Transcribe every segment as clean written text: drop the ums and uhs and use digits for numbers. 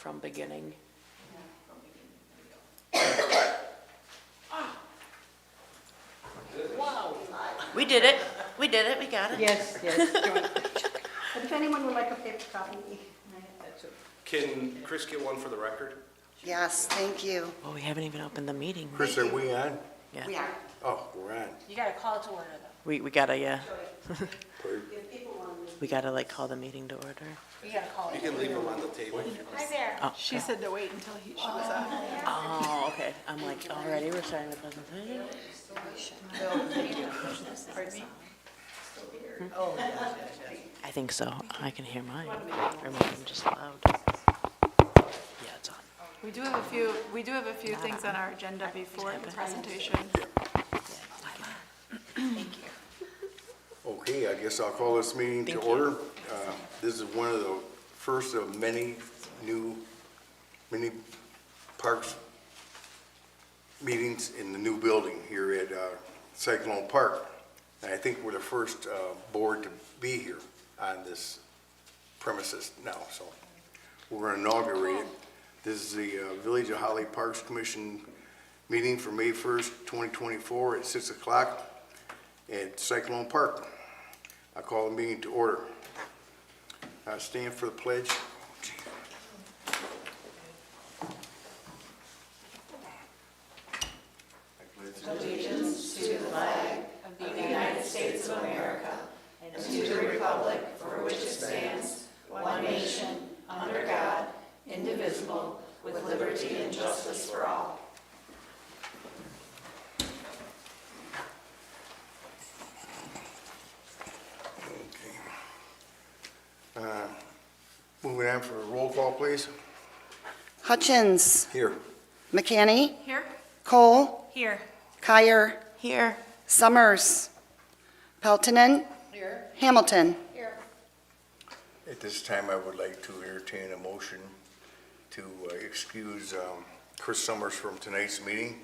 from beginning? Wow. We did it. We did it. We got it. Yes, yes. But if anyone would like a paper copy, that's it. Can Chris get one for the record? Yes, thank you. Oh, we haven't even opened the meeting. Chris, are we on? Yeah. We are. Oh, we're on. You gotta call it to order though. We gotta, yeah. If people want to. We gotta like call the meeting to order. You gotta call You it. can leave them on the table. Hi there. She said to wait until she was on. Oh, okay. I'm like, already we're starting the presentation? Pardon me? I think so. I can hear mine. Or maybe I'm just loud. Yeah, it's on. We do have a few things on our agenda before the presentation. Okay, I guess I'll call this meeting to Thank you. order. This is one of the first of many new parks meetings in the new building here at Cyclone Park. And I think we're the first board to be here on this premises now, so we're going to inaugurate it. This is the Village of Holly Parks Commission meeting for May 1st, 2024 at 6 o'clock at Cyclone Park. I call the meeting to order. Stand for the pledge. Moving on for a roll call, please. Hutchins, Here. McCanny, Here? Cole, Here. Kyer, Here. Summers, Peltonen. Here. Hamilton. At this time, I would like to entertain a motion to excuse Chris Summers from tonight's meeting.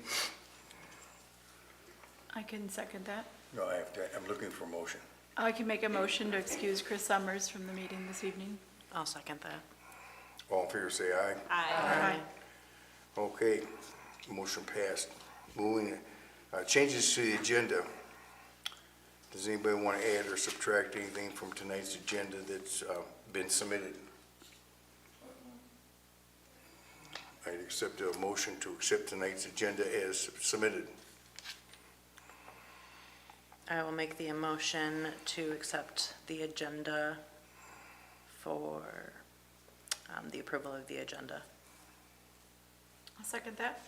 I can second that. No, I'm looking for a motion. I can make a motion to excuse Chris Summers from the meeting this evening. I'll second that. All in favor, say aye. Aye. Okay, motion passed. Moving, changes to the agenda. Does anybody want to add or subtract anything from tonight's agenda that's been submitted? I'd accept a motion to accept tonight's agenda as submitted. I will make the motion to accept the agenda for the approval of the agenda. I'll second that.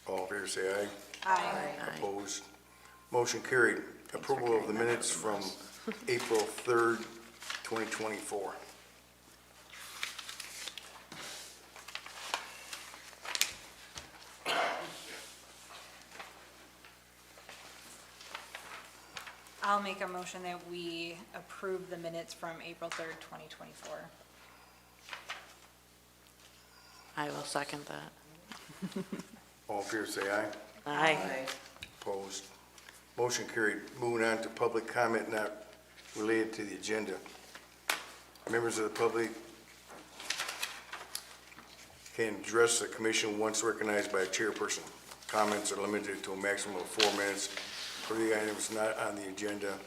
All in favor, say aye. Aye. Aye. Opposed? Motion carried. Approval of the minutes from April 3rd, 2024. I'll make a motion that we approve the minutes from April 3rd, 2024. I will second that. All in favor, say aye. Aye. Opposed? Motion carried. Moving on to public comment not related to the agenda. Members of the public can address the commission once recognized by a chairperson. Comments are limited to a maximum of 4 minutes for the items not on the agenda.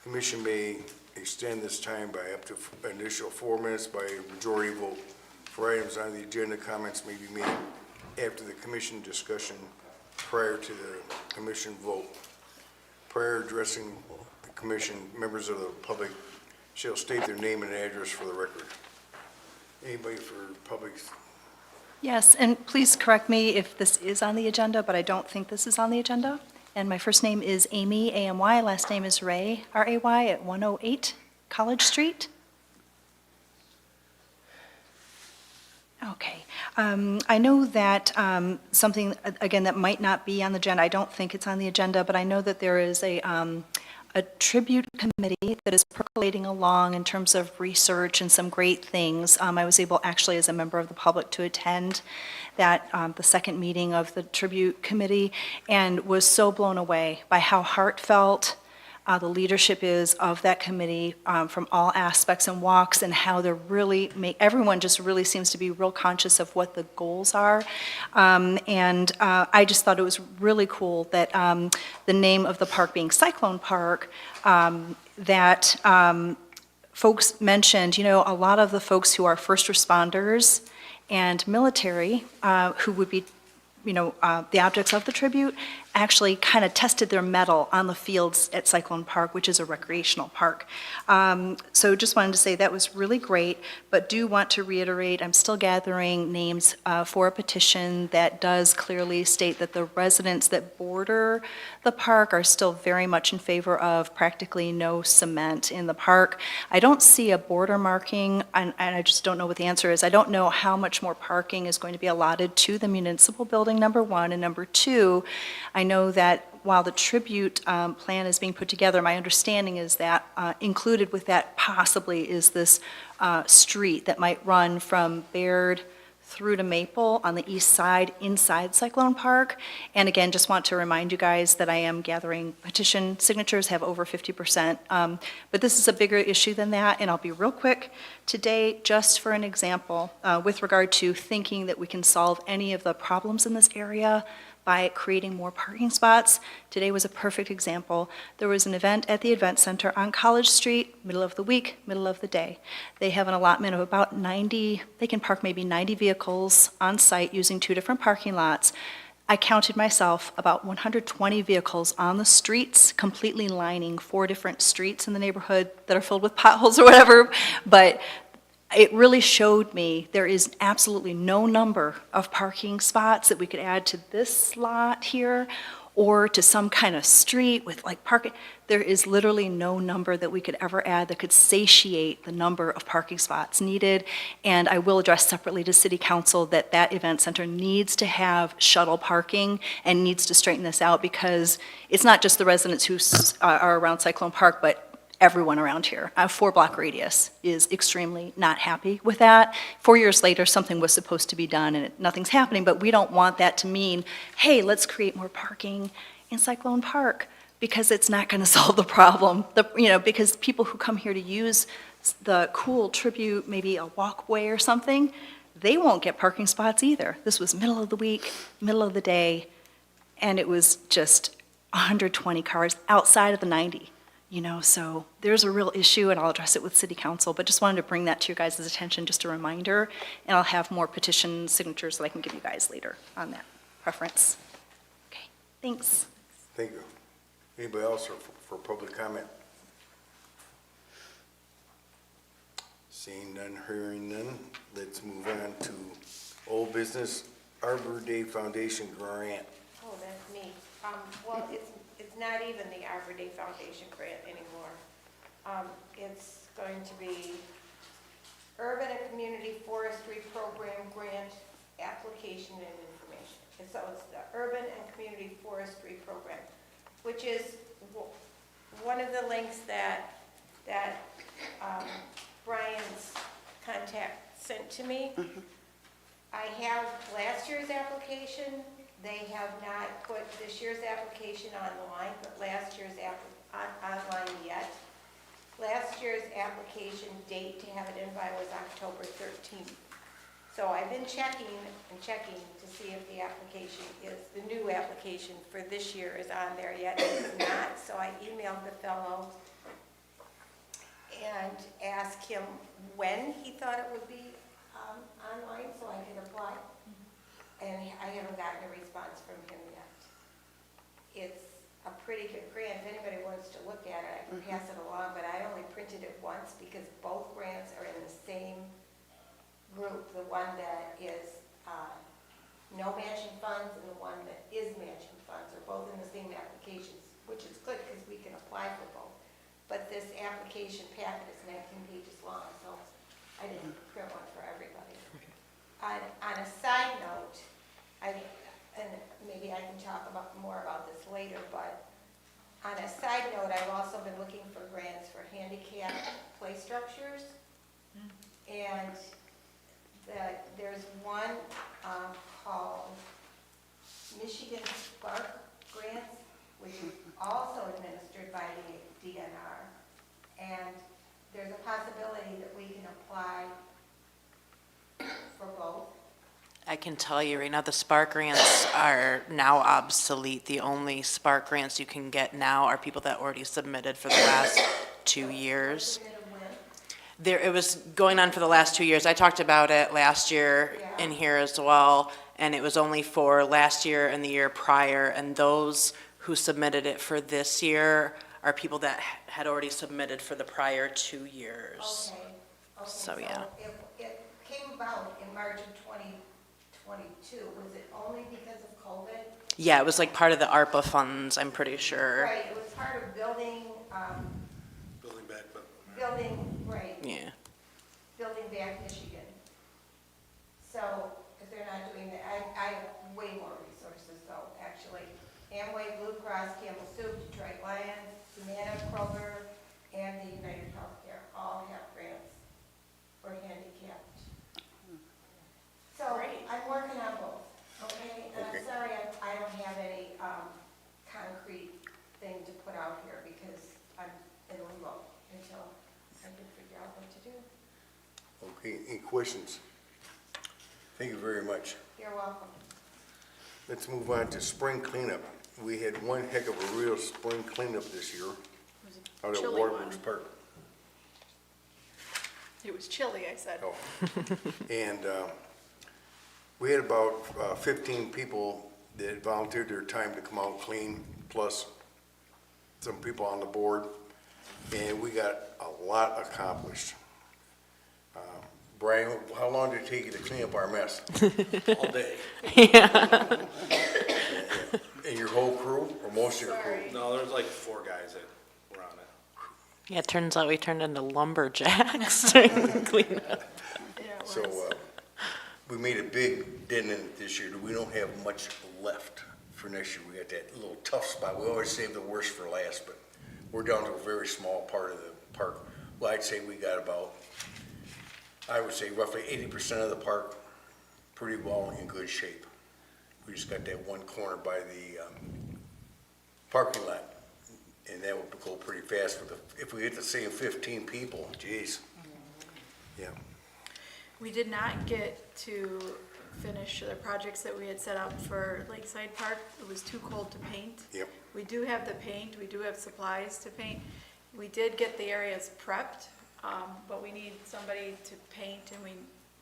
Commission may extend this time by up to an initial 4 minutes by a majority vote. For items on the agenda, comments may be made after the commission discussion prior to the commission vote. Prior addressing the commission, members of the public shall state their name and address for the record. Anybody for public? Yes, and please correct me if this is on the agenda, but I don't think this is on the agenda. And my first name is Amy, A-M-Y, last name is Ray, R-A-Y, at 108 College Street. Okay. I know that something, again, that might not be on the agenda, I don't think it's on the agenda, but I know that there is a tribute committee that is percolating along in terms of research and some great things. I was able, actually, as a member of the public, to attend that, the second meeting of the tribute committee, and was so blown away by how heartfelt the leadership is of that committee from all aspects and walks, and how they're really, everyone just really seems to be real conscious of what the goals are. And I just thought it was really cool that the name of the park being Cyclone Park, that folks mentioned, you know, a lot of the folks who are first responders and military, who would be, you know, the objects of the tribute, actually kind of tested their mettle on the fields at Cyclone Park, which is a recreational park. So just wanted to say that was really great, but do want to reiterate, I'm still gathering names for a petition that does clearly state that the residents that border the park are still very much in favor of practically no cement in the park. I don't see a border marking, and I just don't know what the answer is. I don't know how much more parking is going to be allotted to the municipal building, number one, and number two, I know that while the tribute plan is being put together, my understanding is that included with that possibly is this street that might run from Baird through to Maple on the east side inside Cyclone Park. And again, just want to remind you guys that I am gathering petition signatures, have over 50%. But this is a bigger issue than that, and I'll be real quick. Today, just for an example, with regard to thinking that we can solve any of the problems in this area by creating more parking spots. Today was a perfect example. There was an event at the Event Center on College Street, middle of the week, middle of the day. They have an allotment of about 90, they can park maybe 90 vehicles on site using 2 different parking lots. I counted myself about 120 vehicles on the streets, completely lining 4 different streets in the neighborhood that are filled with potholes or whatever, but it really showed me there is absolutely no number of parking spots that we could add to this lot here or to some kind of street with like parking. There is literally no number that we could ever add that could satiate the number of parking spots needed. And I will address separately to City Council that that event center needs to have shuttle parking and needs to straighten this out, because it's not just the residents who are around Cyclone Park, but everyone around here. A 4-block radius is extremely not happy with that. 4 years later, something was supposed to be done and nothing's happening, but we don't want that to mean, hey, let's create more parking in Cyclone Park, because it's not gonna solve the problem. Because people who come here to use the cool tribute, maybe a walkway or something, they won't get parking spots either. This was middle of the week, middle of the day, and it was just 120 cars outside of the 90. So there's a real issue, and I'll address it with City Council, but just wanted to bring that to you guys' attention, just a reminder, and I'll have more petition signatures that I can give you guys later on that preference. Okay, thanks. Thank you. Anybody else for public comment? Seeing none, hearing none, let's move on to old business, Arbor Day Foundation grant. Oh, that's me. Well, it's not even the Arbor Day Foundation grant anymore. It's going to be Urban and Community Forestry Program Grant Application and Information. And so it's the Urban and Community Forestry Program, which is one of the links that Brian's contact sent to me. I have last year's application. They have not put this year's application online, but last year's online yet. Last year's application date to have it in by was October 13th. So I've been checking to see if the application the new application for this year is on there yet. It's not, so I emailed the fellow and asked him when he thought it would be online so I could apply. And I haven't gotten a response from him yet. It's a pretty good grant. If anybody wants to look at it, I can pass it along, but I only printed it once because both grants are in the same group. The one that is no matching funds and the one that is matching funds are both in the same applications, which is good because we can apply for both. But this application packet is 19 pages long, so I didn't print one for everybody. On a side note, and maybe I can talk more about this later, but on a side note, I've also been looking for grants for handicap play structures. And there's one called Michigan Spark Grants, which is also administered by the And there's a possibility that we can apply for both. I can tell you right now, the Spark grants are now obsolete. The only Spark grants you can get now are people that already submitted for the last 2 years. There, it was going on for the last 2 years. I talked about it last year in here as well, and it was only for last year and the year prior, and those who submitted it for this year are people that had already submitted for the prior 2 years. Okay. So, yeah. It came about in March of 2022. Was it only because of COVID? Yeah, it was like part of the ARPA funds, I'm pretty sure. Right, it was part of building, Building back, but right, Yeah. building back Michigan. So, if they're not doing that, I have way more resources though, actually. Amway, Blue Cross, Campbell Soup, Detroit Lions, Humana, Kroger, and the United Healthcare all have grants for handicapped. So, I'm working on both, okay? And I'm Okay. sorry, I don't have any concrete thing to put out here because I'm in limbo until I can figure out what to do. Okay, any questions? Thank you very much. You're welcome. Let's move on to spring cleanup. We had one heck of a real spring cleanup this year out at chilly Waterworks one. Park. It was chilly, I said. Oh. And we had about 15 people that volunteered their time to come out and clean, plus some people on the board, and we got a lot accomplished. Brian, how long did it take you to clean up our mess? all day. And your whole crew, or most of your crew? No, there's like 4 guys that were on it. Yeah, it turns out we turned into lumberjacks during cleanup. Yeah, it So was. we made a big dent in it this year. We don't have much left for next year. We got that little tough spot. We always save the worst for last, but we're down to a very small part of the park. Well, I'd say we got about, I would say roughly 80% of the park pretty well in good shape. We just got that one corner by the parking lot, and that would go pretty fast. If we get the same 15 people, geez. Yeah. We did not get to finish the projects that we had set up for Lakeside Park. It was too cold to paint. Yep. We do have the paint, we do have supplies to paint. We did get the areas prepped, but we need somebody to paint and we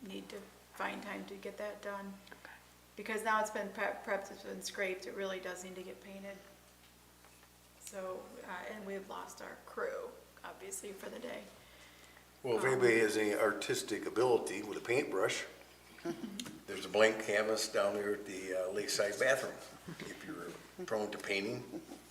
need to find time to get that done. Because now it's been prepped, it's been scraped, it really does need to get painted. So, and we've lost our crew, obviously, for the day. Well, if anybody has any artistic ability with a paintbrush, there's a blank canvas down there at the Lakeside bathroom, if you're prone to painting.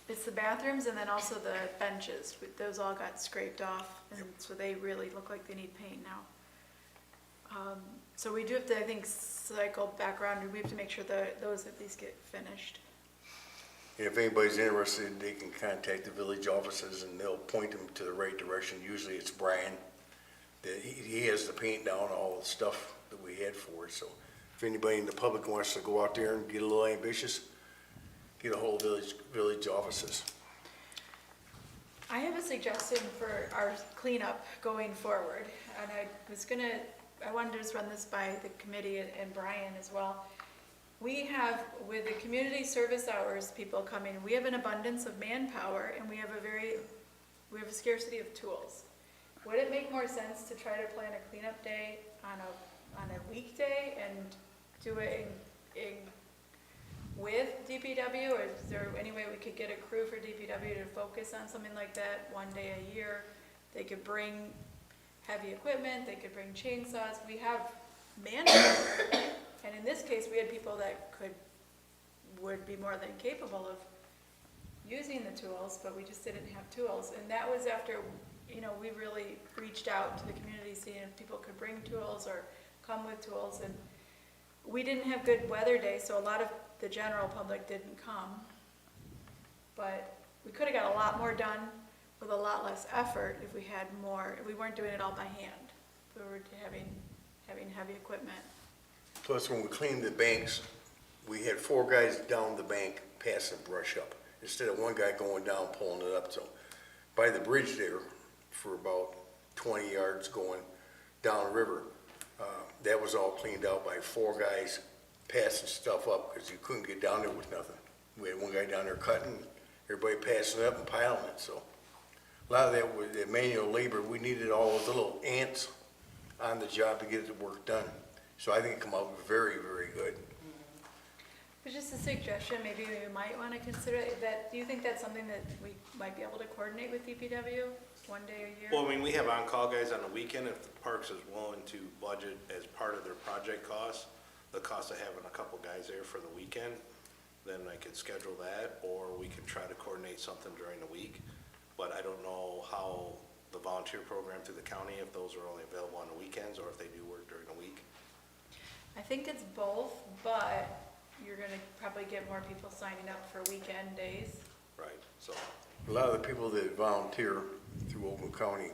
It's the bathrooms and then also the benches. Those all got scraped off, and so they really look like they need paint now. So we do have to, I think, cycle back around, and we have to make sure that those at least get finished. And if anybody's interested, they can contact the village offices and they'll point them to the right direction. Usually it's Brian. He has the paint down, all the stuff that we had for it. So if anybody in the public wants to go out there and get a little ambitious, get a hold of village offices. I have a suggestion for our cleanup going forward, and I wanted to just run this by the committee and Brian as well. We have, with the community service hours people coming, we have an abundance of manpower and we have a scarcity of tools. Would it make more sense to try to plan a cleanup day on a weekday and do it with DPW? Or is there any way we could get a crew for DPW to focus on something like that one day a year? They could bring heavy equipment, they could bring chainsaws. We have manpower. And in this case, we had people that would be more than capable of using the tools, but we just didn't have tools. And that was after, we really reached out to the community, seeing if people could bring tools or come with tools. And we didn't have good weather days, so a lot of the general public didn't come. But we could have got a lot more done with a lot less effort if we had more, if we weren't doing it all by hand. If we were having heavy equipment. Plus, when we cleaned the banks, we had 4 guys down the bank passing brush up, instead of one guy going down pulling it up. So by the bridge there, for about 20 yards going downriver. That was all cleaned out by 4 guys passing stuff up because you couldn't get down there with nothing. We had one guy down there cutting, everybody passing it up and piling it, so. A lot of that was the manual labor. We needed all those little ants on the job to get the work done. So I think it come out very, very good. But just a suggestion, maybe we might want to consider that, do you think that's something that we might be able to coordinate with DPW one day a year? Well, I mean, we have on-call guys on the weekend. If the Parks is willing to budget as part of their project costs, the cost of having a couple guys there for the weekend, then I could schedule that, or we could try to coordinate something during the week. But I don't know how the volunteer program through the county, if those are only available on the weekends, or if they do work during the week. I think it's both, but you're gonna probably get more people signing up for weekend days. Right, so, A lot of the people that volunteer through Oakland County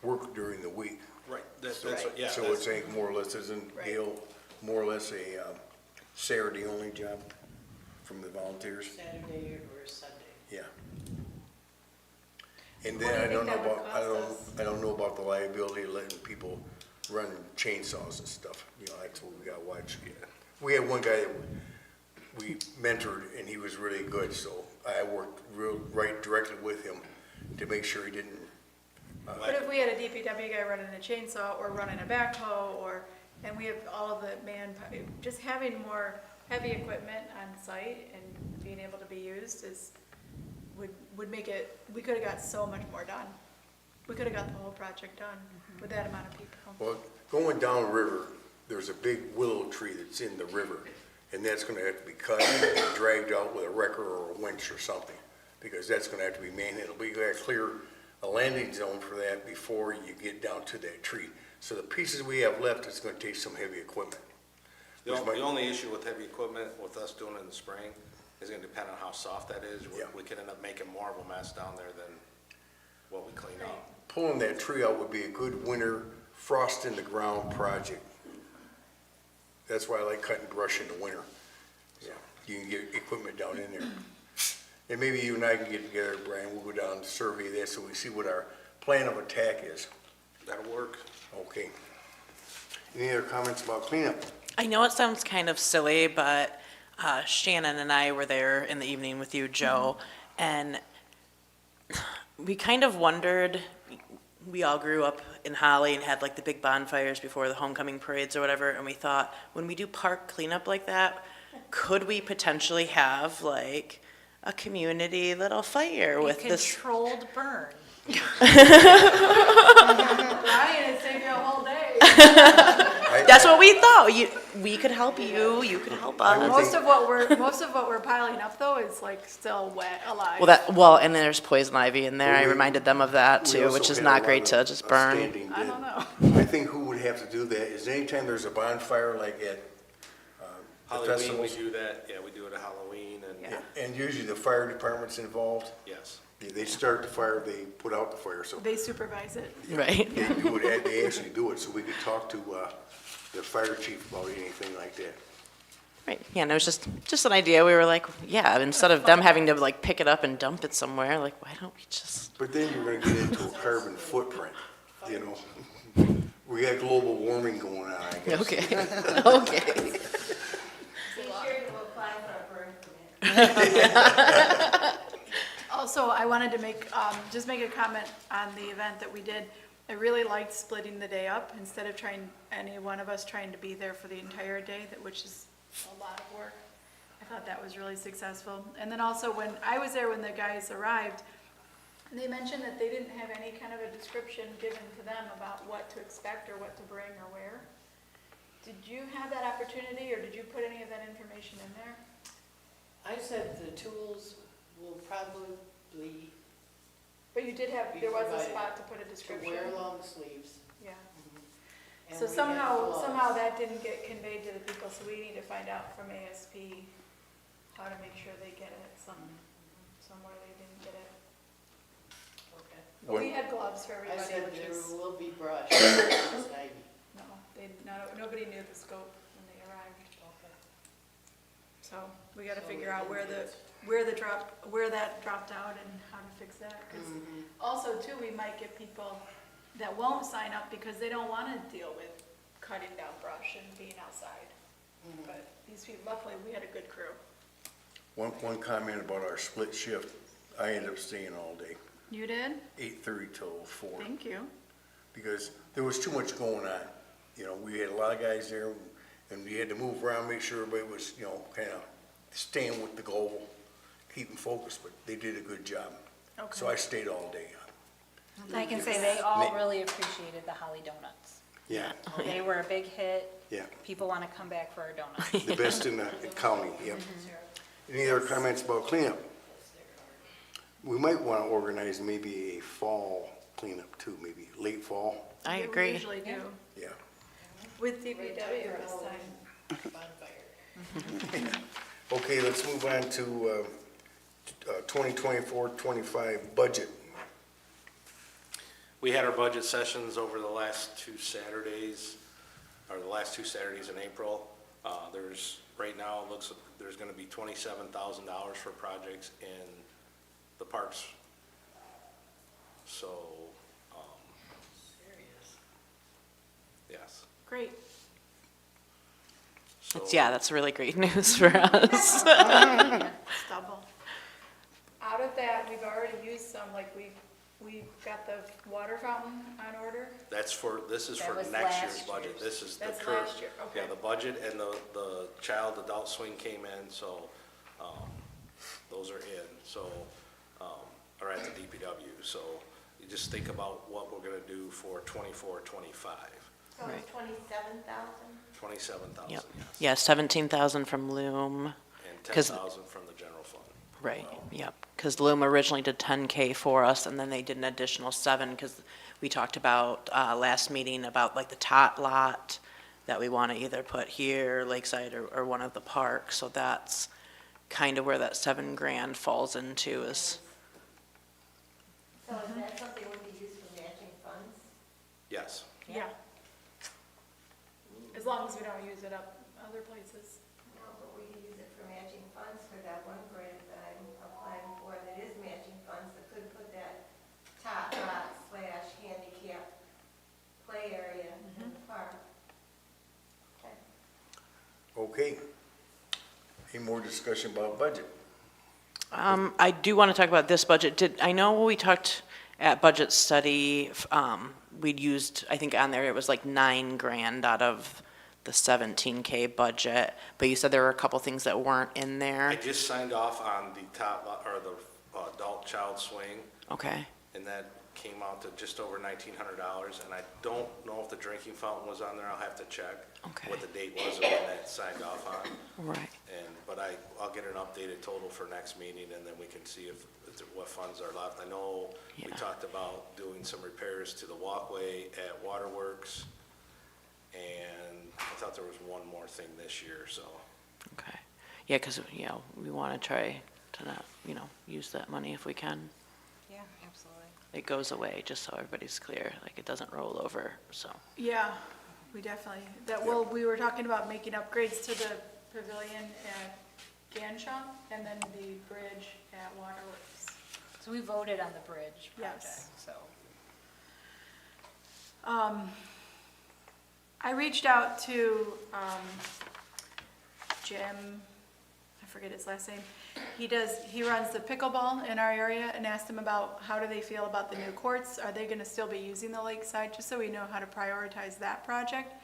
work during the week. right, that's, Right. yeah. So that's- it's a more or less, isn't Right. Gail more or less a Saturday only job from the volunteers? Saturday or Sunday. Yeah. And What do then you I don't know think that would about, cost us? I don't know about the liability of letting people run chainsaws and stuff. You know, that's what we gotta watch. We had one guy that we mentored and he was really good, so I worked right directly with him to make sure he didn't. But if we had a DPW guy running a chainsaw or running a backhoe or, and we have all of the just having more heavy equipment on site and being able to be used would make it, we could've got so much more done. We could've got the whole project done with that amount of people. Well, going downriver, there's a big willow tree that's in the river, and that's gonna have to be cut and dragged out with a wrecker or a winch or something, because that's gonna have to be manhandled. We gotta clear a landing zone for that before you get down to that tree. So the pieces we have left, it's gonna take some heavy equipment. The Which only, might- the only issue with heavy equipment, with us doing it in the spring, is gonna depend on how soft that is. Yeah. We could end up making more of a mess down there than what we clean up. Pulling that tree out would be a good winter frost in the ground project. That's why I like cutting brush in the winter. Yeah, you can get equipment down in there. And maybe you and I can get together, Brian, we'll go down and survey that so we see what our plan of attack is. That'll work. Okay. Any other comments about cleanup? I know it sounds kind of silly, but Shannon and I were there in the evening with you, Joe, and we kind of wondered, we all grew up in Holly and had like the big bonfires before the homecoming parades or whatever, and we thought, when we do park cleanup like that, could we potentially have like a community little fire with A this? controlled burn. Brian, it'd save you a whole day. That's what we thought. We could help you, you could help I would us. Most of what we're piling up though is like still wet, alive. And then there's poison ivy in there. I reminded them of that We too, also which is had not a great lot to of just burn. standing I dead. don't know. I think who would have to do that is anytime there's a bonfire like at the Halloween, we festivals, do that, yeah, we do it at Halloween, and, Yeah. and usually the fire department's involved. yes. They start the fire, they put out the fire, so They supervise it. Right. they do it, they actually do it, so we could talk to the fire chief about anything like that. Right, yeah, no, it was just an idea. We were like, yeah, instead of them having to like pick it up and dump it somewhere, like, why don't we just? But then you're gonna get into a carbon footprint, you know? We got global warming going on, I guess. Okay, okay. Be sure to apply for a burn permit. Also, I wanted to just make a comment on the event that we did. I really liked splitting the day up instead of any one of us trying to be there for the entire day, which is a lot of work. I thought that was really successful. And then also when I was there when the guys arrived, they mentioned that they didn't have any kind of a description given to them about what to expect or what to bring or where. Did you have that opportunity or did you put any of that information in there? I said the tools will probably But you did have, Be there was a provided spot to put a to description. wear long sleeves. Yeah. And So we have somehow gloves. that didn't get conveyed to the people, so we need to find out from ASP how to make sure they get it somewhere they didn't get it. Okay. But we had gloves for I everybody, said which there is, will be brush. It's 90. nobody knew the scope when they arrived. Okay. So we gotta figure out where that dropped out and how to fix that. 'Cause also too, we might get people that won't sign up because they don't wanna deal with cutting down brush and being outside. But these people, luckily, we had a good crew. One comment about our split shift, I ended up staying all day, You did? 8:30 till 4. Thank you. Because there was too much going on. You know, we had a lot of guys there, and we had to move around, make sure everybody was, you know, kind of staying with the goal, keeping focused, but they did a good job. So I stayed all day. I can say they all really appreciated the Holly Donuts. Yeah, They were a big hit. yeah, People want to come back for our donuts. the best in the county, yep. Any other comments about cleanup? We might want to organize maybe a fall cleanup too, maybe late fall, I We agree. usually do. yeah. With DPW this time. Okay, let's move on to 2024-25 budget. We had our budget sessions over the last two Saturdays, or the last two Saturdays in April. There's, right now, it looks, there's gonna be $27,000 for projects in the parks. So, yes. Great. So- That's really great news for us. Double. Out of that, we've already used some, like we got the water fountain on order. This is That for was next year's last budget. year's. This is the That's current. last year, okay. Yeah, the budget and the child adult swing came in, so, those are in, so, are at the DPW. So you just think about what we're gonna do for 24-25. So it's 27,000? 27,000, Yep. yes. Yeah, 17,000 from Loom. And 'Cause- 10,000 from the general fund. Right, yep, because Loom originally did 10K for us, and then they did an additional 7, because we talked about, last meeting about like the tot lot that we want to either put here, Lakeside, or one of the parks, so that's kind of where that 7 grand falls into is, So is that something we could use for matching funds? Yes. Yeah. As long as we don't use it up other places. No, but we could use it for matching funds for that one grant that I'm applying for that is matching funds that could put that top lot / handicap play area in the park. Okay. Okay. Any more discussion about budget? I do want to talk about this budget. I know when we talked at budget study, we'd used, I think on there, it was like 9 grand out of the 17K budget, but you said there were a couple things that weren't in I there. just signed off on the top, or the adult child swing, Okay, and that came out to just over $1,900, and I don't know if the drinking fountain was on there. I'll have to check Okay. what the date was of when that signed off on. right. But I'll get an updated total for next meeting, and then we can see what funds are left. I know we Yeah. talked about doing some repairs to the walkway at Waterworks, and I thought there was one more thing this year, so. Okay. Yeah, because, we want to try to not, use that money if we can. Yeah, absolutely. It goes away, just so everybody's clear, like it doesn't roll over, so. Yeah, we definitely, we were talking about making upgrades to the pavilion at Ganshaw and then the bridge at Waterworks. So we voted on the bridge project, Yes. so. I reached out to Jim, I forget his last name. He runs the pickleball in our area, and asked him about how do they feel about the new courts? Are they gonna still be using the Lakeside, just so we know how to prioritize that project?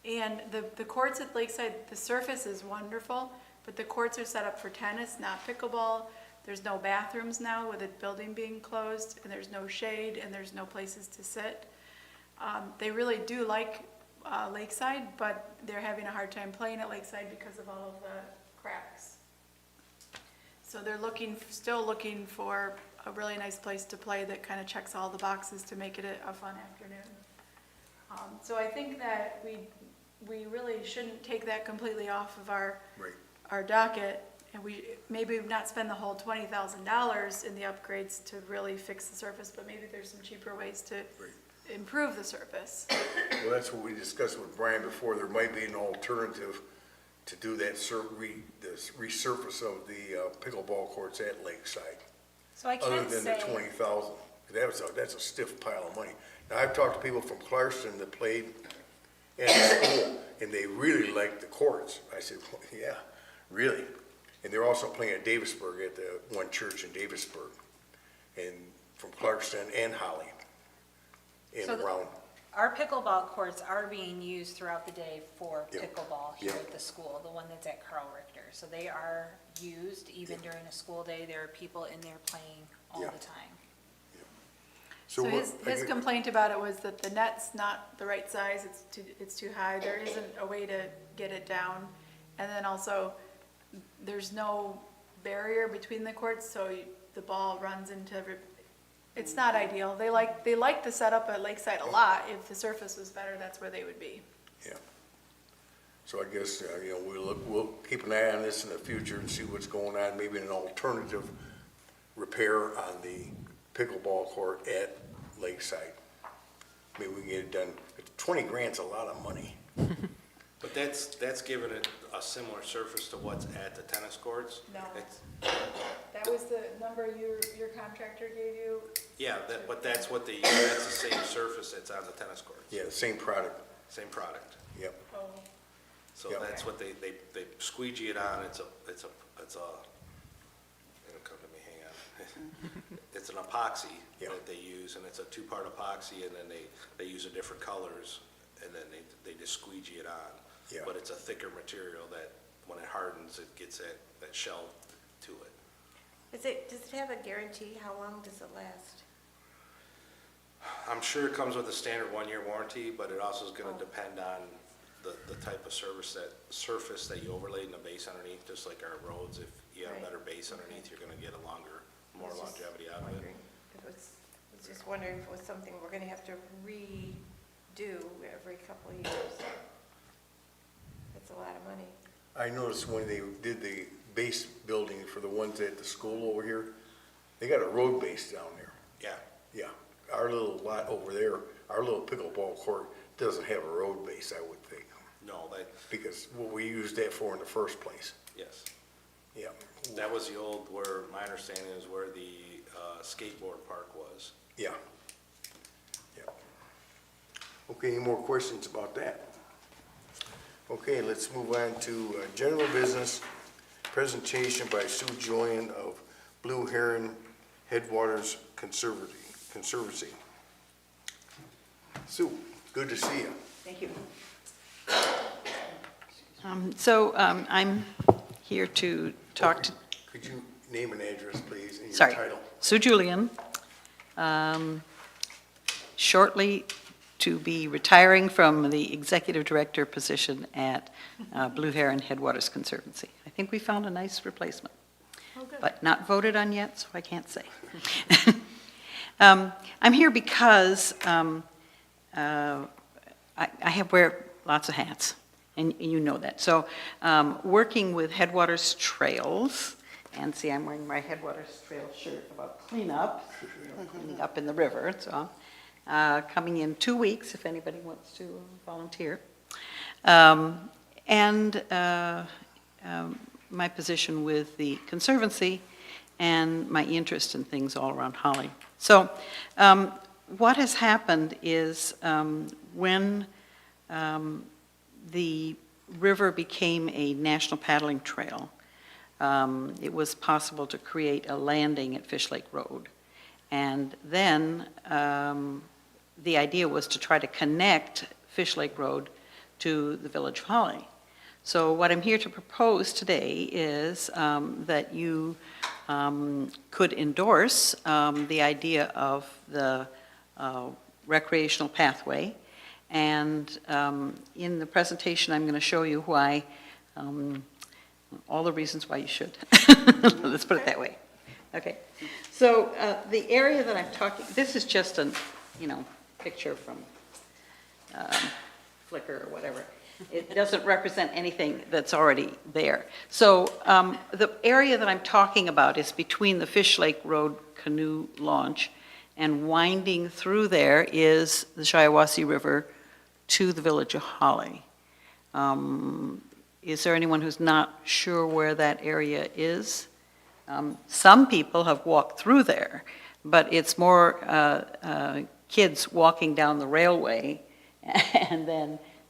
And the courts at Lakeside, the surface is wonderful, but the courts are set up for tennis, not pickleball. There's no bathrooms now with the building being closed, and there's no shade, and there's no places to sit. They really do like Lakeside, but they're having a hard time playing at Lakeside because of all of the cracks. So they're still looking for a really nice place to play that kind of checks all the boxes to make it a fun afternoon. So I think that we really shouldn't take that completely off of our docket, and we maybe not spend the whole $20,000 in the upgrades to really fix the surface, but maybe there's some cheaper ways to improve the surface. Well, that's what we discussed with Brian before. There might be an alternative to do that this resurface of the pickleball courts at Lakeside, So I other can than the say, 20,000. That's a stiff pile of money. Now, I've talked to people from Clarkston that played at the school, and they really liked the courts. I said, well, yeah, really? And they're also playing at Davisburg, at the one church in Davisburg, and from Clarkston and Holly, and So the- around. our pickleball courts are being used throughout the day for Yeah. pickleball here Yeah. at the school, the one that's at Carl Richter. So they are used even during a school day. There are people in there playing all Yeah. the time. So what- his complaint about it was that the net's not the right size, it's too high, there isn't a way to get it down. And then also, there's no barrier between the courts, so the ball runs into it's not ideal. They like the setup at Lakeside a lot. If the surface was better, that's where they would be. Yeah. So I guess, we'll keep an eye on this in the future and see what's going on, maybe an alternative repair on the pickleball court at Lakeside. Maybe we can get it done. 20 grand's a lot of money. But that's giving it a similar surface to what's at the tennis courts. No. It's- That was the number your contractor gave you? Yeah, but that's what that's the same surface that's on the tennis courts. Yeah, same product, Same product. yep. Oh, So Yeah. that's what they squeegee it on, it'll come to me, hang on. It's an epoxy Yeah. that they use, and it's a two-part epoxy, and then they use a different colors, and then they just squeegee it on. Yeah. But it's a thicker material that, when it hardens, it gets that shell to it. Does it have a guarantee? How long does it last? I'm sure it comes with a standard 1-year warranty, but it also is gonna Oh. depend on the type of surface that you overlaid in the base underneath, just like our roads. If you have a Right. better base underneath, you're gonna get more I was just longevity out of it. wondering if I was just wondering if it was something we're gonna have to redo every couple of years. That's a lot of money. I noticed when they did the base building for the ones at the school over here, they got a road base down there. Yeah, Yeah, our little lot over there, our little pickleball court doesn't have a road base, I would think, no, because what we used that for in the first place. yes. Yeah. That was the old, my understanding is where the skateboard park was. Yeah. Yeah. Okay, any more questions about that? Okay, let's move on to general business. Presentation by Sue Joyen of Blue Heron Headwaters Conservancy. Sue, good to see you. Thank you. I'm here to talk to, Could you name and address, please, and your sorry, title? Sue Julian, shortly to be retiring from the executive director position at Blue Heron Headwaters Conservancy. I think we found a nice replacement, but not voted on yet, so I can't say. I'm here because I wear lots of hats, and you know that. So working with Headwaters Trails, and see, I'm wearing my Headwaters Trail shirt about cleanup, cleaning up in the river, and so on. Coming in 2 weeks, if anybody wants to volunteer. My position with the Conservancy and my interest in things all around Holly. So what has happened is when the river became a national paddling trail, it was possible to create a landing at Fish Lake Road. And then the idea was to try to connect Fish Lake Road to the Village of Holly. So what I'm here to propose today is that you could endorse the idea of the recreational pathway. And in the presentation, I'm going to show you why, all the reasons why you should. Let's put it that way. Okay. So the area that I'm talking, this is just a, picture from Flickr or whatever. It doesn't represent anything that's already there. So the area that I'm talking about is between the Fish Lake Road canoe launch and winding through there is the Shiawassee River to the Village of Holly. is there anyone who's not sure where that area is? Some people have walked through there, but it's more kids walking down the railway and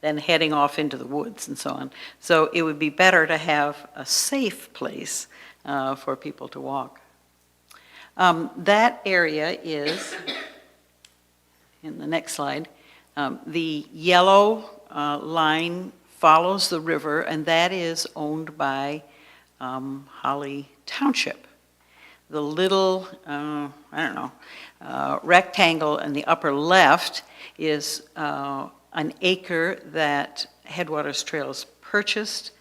then heading off into the woods and so on. So it would be better to have a safe place for people to walk. That area is, in the next slide, the yellow line follows the river, and that is owned by Holly Township. The little, rectangle in the upper left is an acre that Headwaters Trails purchased,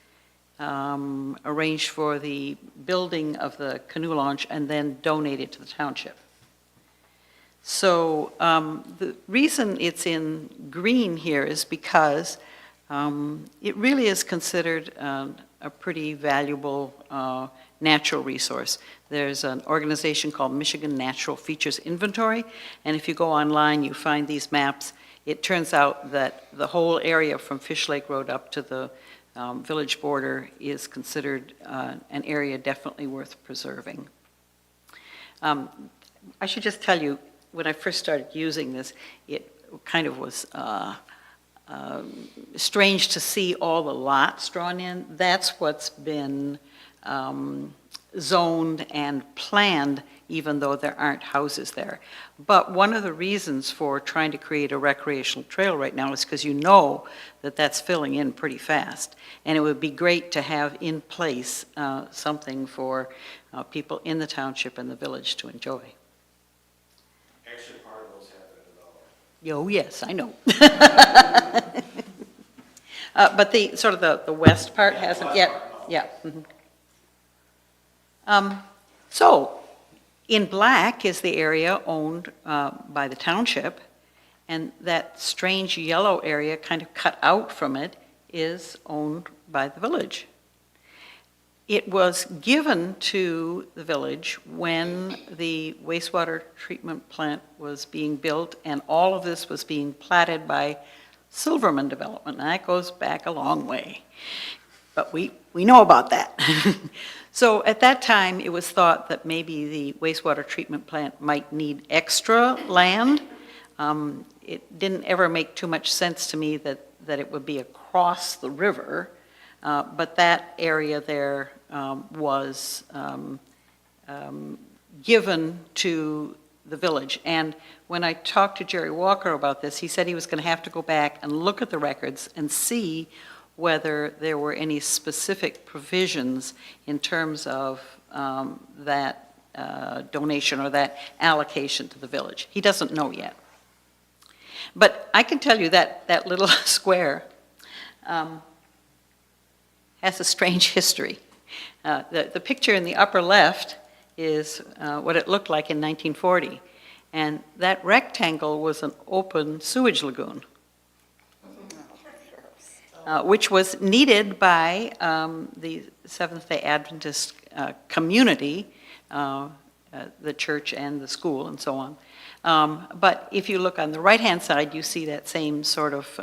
arranged for the building of the canoe launch, and then donated to the township. So the reason it's in green here is because it really is considered a pretty valuable natural resource. There's an organization called Michigan Natural Features Inventory, and if you go online, you find these maps. It turns out that the whole area from Fish Lake Road up to the village border is considered an area definitely worth preserving. I should just tell you, when I first started using this, it kind of was strange to see all the lots drawn in. That's what's been zoned and planned, even though there aren't houses there. But one of the reasons for trying to create a recreational trail right now is because you know that that's filling in pretty fast. And it would be great to have in place something for people in the township and the village to enjoy. Actually, part of those haven't developed. Oh, yes, I know. But the, sort of the west part hasn't yet, yeah. Mhm. So, in black is the area owned by the township, and that strange yellow area kind of cut out from it is owned by the village. It was given to the village when the wastewater treatment plant was being built, and all of this was being platted by Silverman Development, and that goes back a long way. But we know about that. So at that time, it was thought that maybe the wastewater treatment plant might need extra land. It didn't ever make too much sense to me that it would be across the river, but that area there was given to the village. And when I talked to Jerry Walker about this, he said he was going to have to go back and look at the records and see whether there were any specific provisions in terms of that donation or that allocation to the village. He doesn't know yet. But I can tell you that that little square has a strange history. The picture in the upper left is what it looked like in 1940. And that rectangle was an open sewage lagoon, which was needed by the Seventh-day Adventist community, the church and the school and so on. But if you look on the right-hand side, you see that same sort of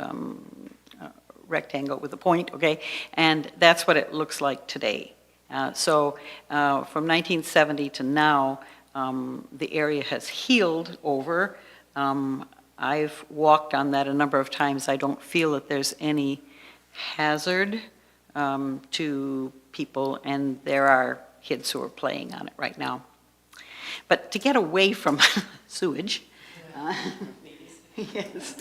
rectangle with a point, okay? And that's what it looks like today. So from 1970 to now, the area has healed over. I've walked on that a number of times. I don't feel that there's any hazard to people, and there are kids who are playing on it right now. But to get away from sewage, yes,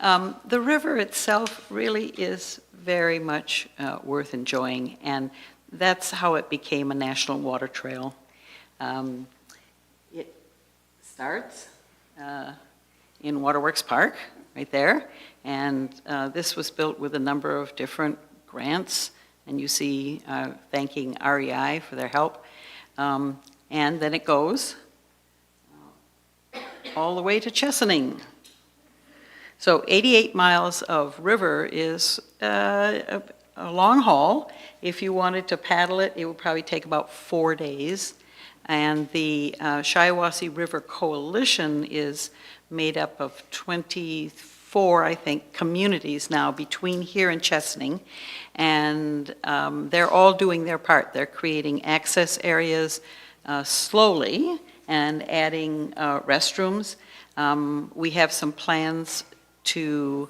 the river itself really is very much worth enjoying, and that's how it became a national water trail. It starts in Waterworks Park, right there, and this was built with a number of different grants, and you see thanking REI for their help. And then it goes all the way to Chesaning. So 88 miles of river is a long haul. If you wanted to paddle it, it would probably take about 4 days. And the Shiawassee River Coalition is made up of 24 4, I think, communities now between here and Chesaning, and they're all doing their part. They're creating access areas slowly and adding restrooms. We have some plans to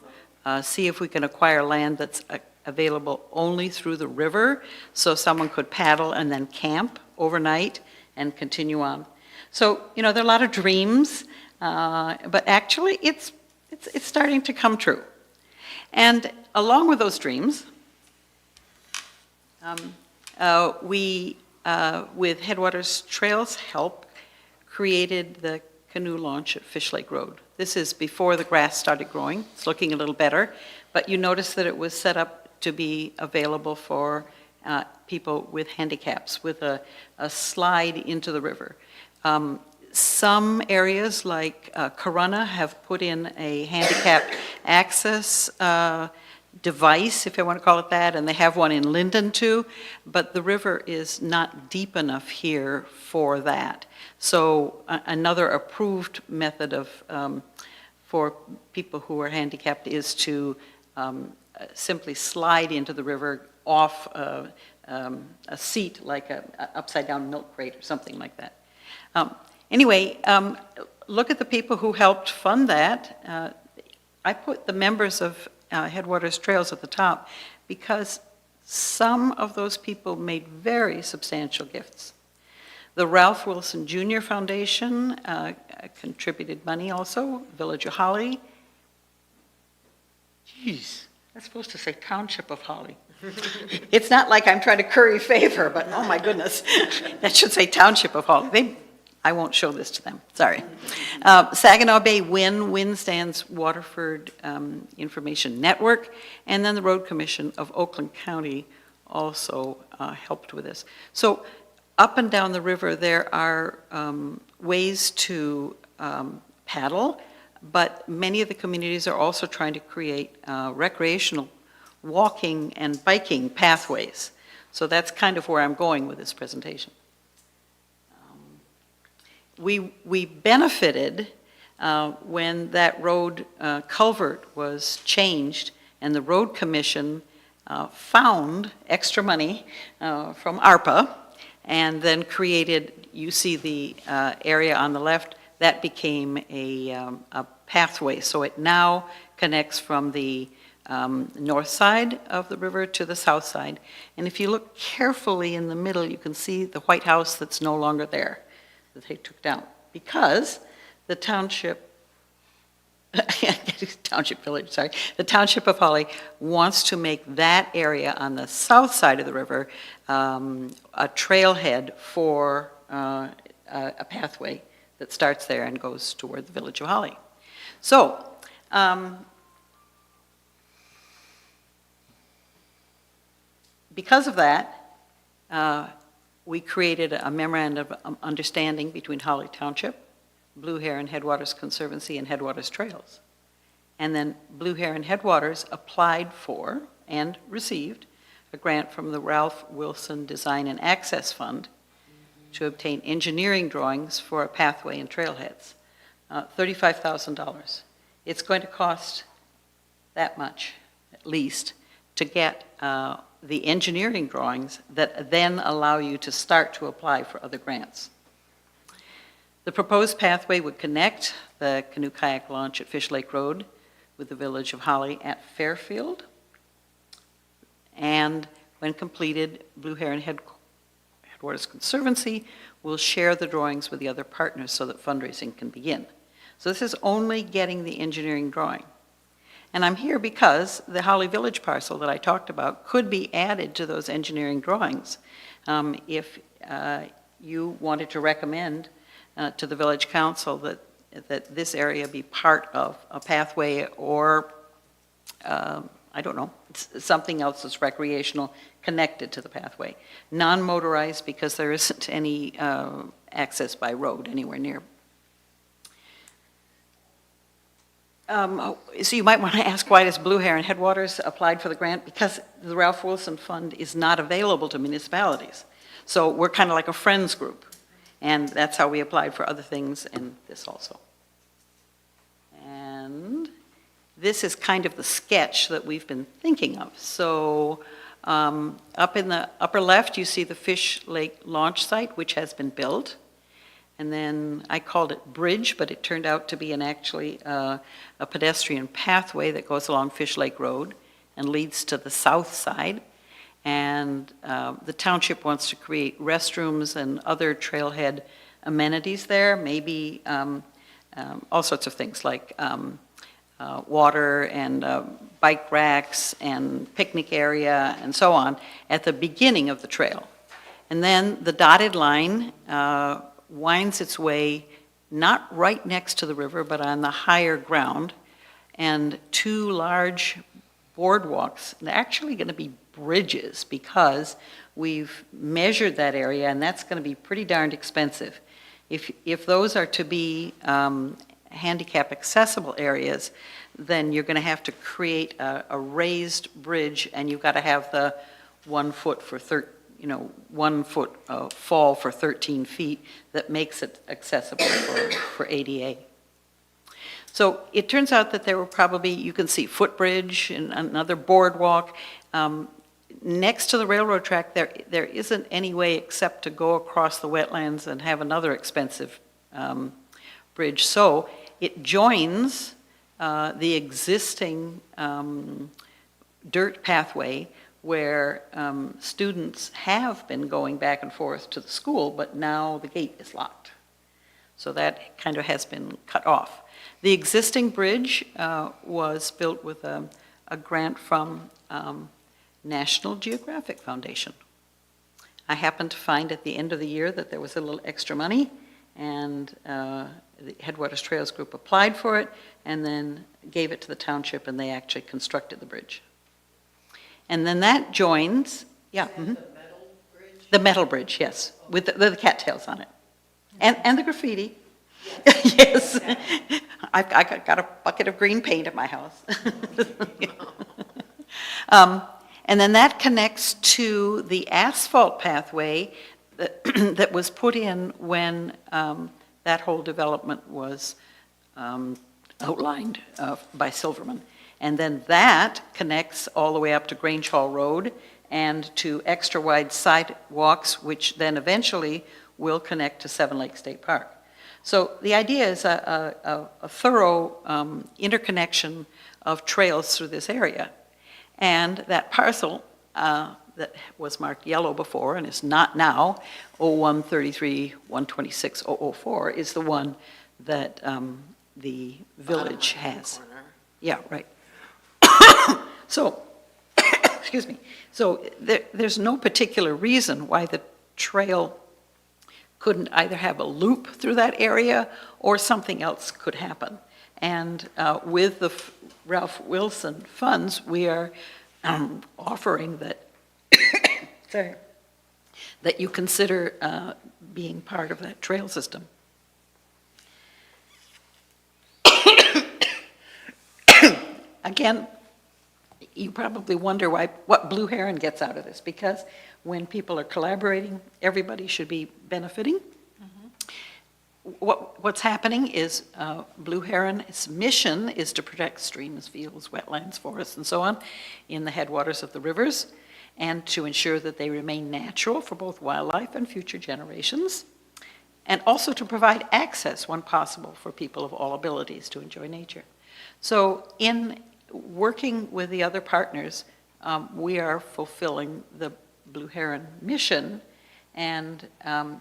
see if we can acquire land that's available only through the river, so someone could paddle and then camp overnight and continue on. So, there are a lot of dreams, but actually it's starting to come true. And along with those dreams, we, with Headwaters Trails' help, created the canoe launch at Fish Lake Road. This is before the grass started growing. It's looking a little better, but you notice that it was set up to be available for people with handicaps, with a slide into the river. Some areas like Corunna have put in a handicapped access device, if I want to call it that, and they have one in Linden too, but the river is not deep enough here for that. So another approved method of for people who are handicapped is to simply slide into the river off a seat, like a upside-down milk crate or something like that. Anyway, look at the people who helped fund that. I put the members of Headwaters Trails at the top because some of those people made very substantial gifts. The Ralph Wilson Jr. Foundation contributed money also, Village of Holly. Geez, that's supposed to say Township of Holly. It's not like I'm trying to curry favor, but oh my goodness, that should say Township of Holly. I won't show this to them, sorry. Saginaw Bay WIN stands Waterford Information Network, and then the Road Commission of Oakland County also helped with this. So up and down the river there are ways to paddle, but many of the communities are also trying to create recreational walking and biking pathways. So that's kind of where I'm going with this presentation. We benefited when that road culvert was changed and the Road Commission found extra money from ARPA and then created, you see the area on the left, that became a pathway. So it now connects from the north side of the river to the south side. And if you look carefully in the middle, you can see the White House that's no longer there, that they took down, because the township, township village, sorry, the Township of Holly wants to make that area on the south side of the river a trailhead for a pathway that starts there and goes toward the Village of Holly. So, because of that, we created a memorandum of understanding between Holly Township, Blue Heron Headwaters Conservancy, and Headwaters Trails. And then Blue Heron Headwaters applied for and received a grant from the Ralph Wilson Design and Access Fund to obtain engineering drawings for a pathway and trailheads, $35,000. It's going to cost that much, at least, to get the engineering drawings that then allow you to start to apply for other grants. The proposed pathway would connect the canoe kayak launch at Fish Lake Road with the Village of Holly at Fairfield. And when completed, Blue Heron Headwaters Conservancy will share the drawings with the other partners so that fundraising can begin. So this is only getting the engineering drawing. And I'm here because the Holly Village parcel that I talked about could be added to those engineering drawings if you wanted to recommend to the Village Council that this area be part of a pathway or, I don't know, something else that's recreational connected to the pathway. Non-motorized because there isn't any access by road anywhere near. So you might want to ask, why does Blue Heron Headwaters applied for the grant? Because the Ralph Wilson Fund is not available to municipalities. So we're kind of like a friends group. And that's how we applied for other things and this also. And this is kind of the sketch that we've been thinking of. So up in the upper left, you see the Fish Lake launch site, which has been built. And then I called it bridge, but it turned out to be actually a pedestrian pathway that goes along Fish Lake Road and leads to the south side. And the township wants to create restrooms and other trailhead amenities there, maybe all sorts of things like water and bike racks and picnic area and so on at the beginning of the trail. And then the dotted line winds its way not right next to the river, but on the higher ground, and two large boardwalks. They're actually going to be bridges because we've measured that area, and that's going to be pretty darned expensive. If those are to be handicap accessible areas, then you're going to have to create a raised bridge, and you've got to have the 1 foot for 1 foot fall for 13 feet that makes it accessible for ADA. So it turns out that there were probably, you can see footbridge and another boardwalk. Next to the railroad track, there isn't any way except to go across the wetlands and have another expensive bridge. So it joins the existing dirt pathway where students have been going back and forth to the school, but now the gate is locked. So that kind of has been cut off. The existing bridge was built with a grant from National Geographic Foundation. I happened to find at the end of the year that there was a little extra money, and the Headwaters Trails Group applied for it and then gave it to the township, and they actually constructed the bridge. And then that joins, yeah. The metal bridge? The metal bridge, yes, with the cattails on it. And the graffiti. Yes. I got a bucket of green paint at my house. And then that connects to the asphalt pathway that was put in when that whole development was outlined by Silverman. And then that connects all the way up to Grange Hall Road and to extra wide sidewalks, which then eventually will connect to Seven Lakes State Park. So the idea is a thorough interconnection of trails through this area. And that parcel that was marked yellow before and is not now, 0133-126-004, is the one that the village has. Yeah, right. So, excuse me, so there's no particular reason why the trail couldn't either have a loop through that area or something else could happen. And with the Ralph Wilson funds, we are offering that, sorry, that you consider being part of that trail system. Again, you probably wonder what Blue Heron gets out of this, because when people are collaborating, everybody should be benefiting. What's happening is Blue Heron's mission is to protect streams, fields, wetlands, forests, and so on in the headwaters of the rivers, and to ensure that they remain natural for both wildlife and future generations, and also to provide access, when possible, for people of all abilities to enjoy nature. So in working with the other partners, we are fulfilling the Blue Heron mission, and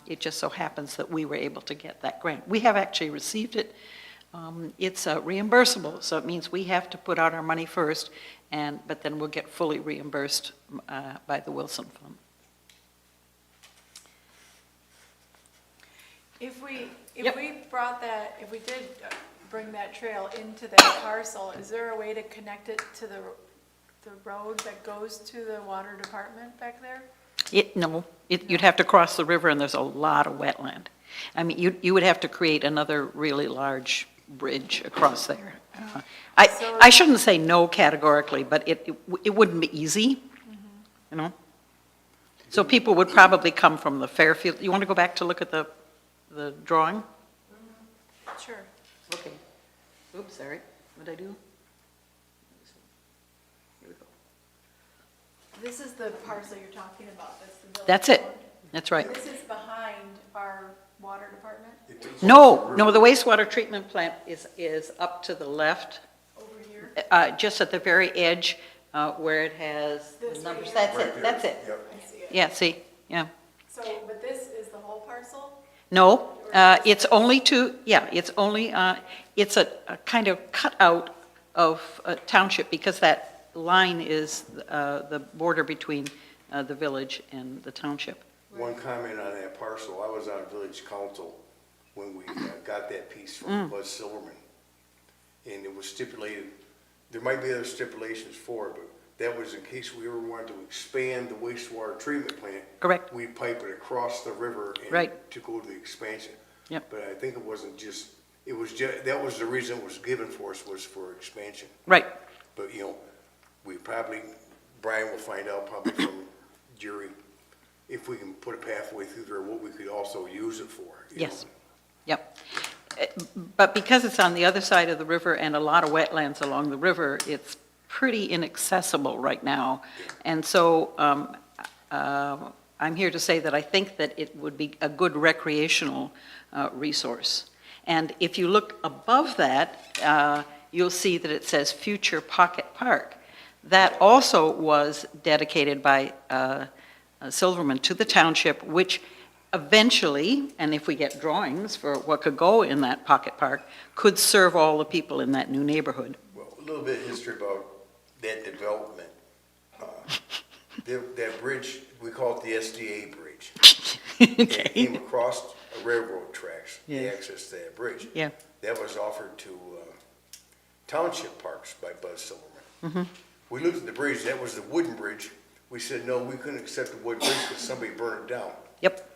it just so happens that we were able to get that grant. We have actually received it. It's reimbursable, so it means we have to put out our money first, but then we'll get fully reimbursed by the Wilson Fund. If we Yep. if we did bring that trail into that parcel, is there a way to connect it to the road that goes to the water department back there? No, you'd have to cross the river, and there's a lot of wetland. I mean, you would have to create another really large bridge across there. I shouldn't say no categorically, but it wouldn't be easy, you know? So people would probably come from the Fairfield. You want to go back to look at the drawing? Sure. Okay. Oops, sorry. What did I do? This is the parcel you're talking about, that's the village. That's it. owned. That's right. This is behind our water department, No, the wastewater treatment plant is up to the left, over here. just at the very edge, where it has the This right numbers. here? That's Right it, there. that's it. Yep. I see it. Yeah, see, yeah. So, but this is the whole parcel? No, it's only it's only, it's a kind of cutout of a township, because that line is the border between the village and the township. One comment on that parcel, I was on village council when we got that piece from Buzz Silverman. And it was stipulated, there might be other stipulations for it, but that was in case we ever wanted to expand the wastewater treatment plant. Correct. We'd pipe it across the river and Right. to go to the expansion. Yep. But I think it wasn't just, it was that was the reason it was given for us, was for expansion. Right, But, you know, we probably, Brian will find out probably from Jerry, if we can put a pathway through there, what we could also use it for. you yes, know. yep. But because it's on the other side of the river and a lot of wetlands along the river, it's pretty inaccessible right now. And so I'm here to say that I think that it would be a good recreational resource. And if you look above that, you'll see that it says Future Pocket Park. That also was dedicated by Silverman to the township, which eventually, and if we get drawings for what could go in that pocket park, could serve all the people in that new neighborhood. Well, a little bit of history about that development. That bridge, we call it the SDA bridge. It came across a railroad tracks, the Yes. access to that bridge. Yeah. That was offered to township parks by Buzz Silverman. Mm-hmm. We looked at the bridge, that was the wooden bridge. We said, no, we couldn't accept the wooden bridge because somebody burned it down. Yep,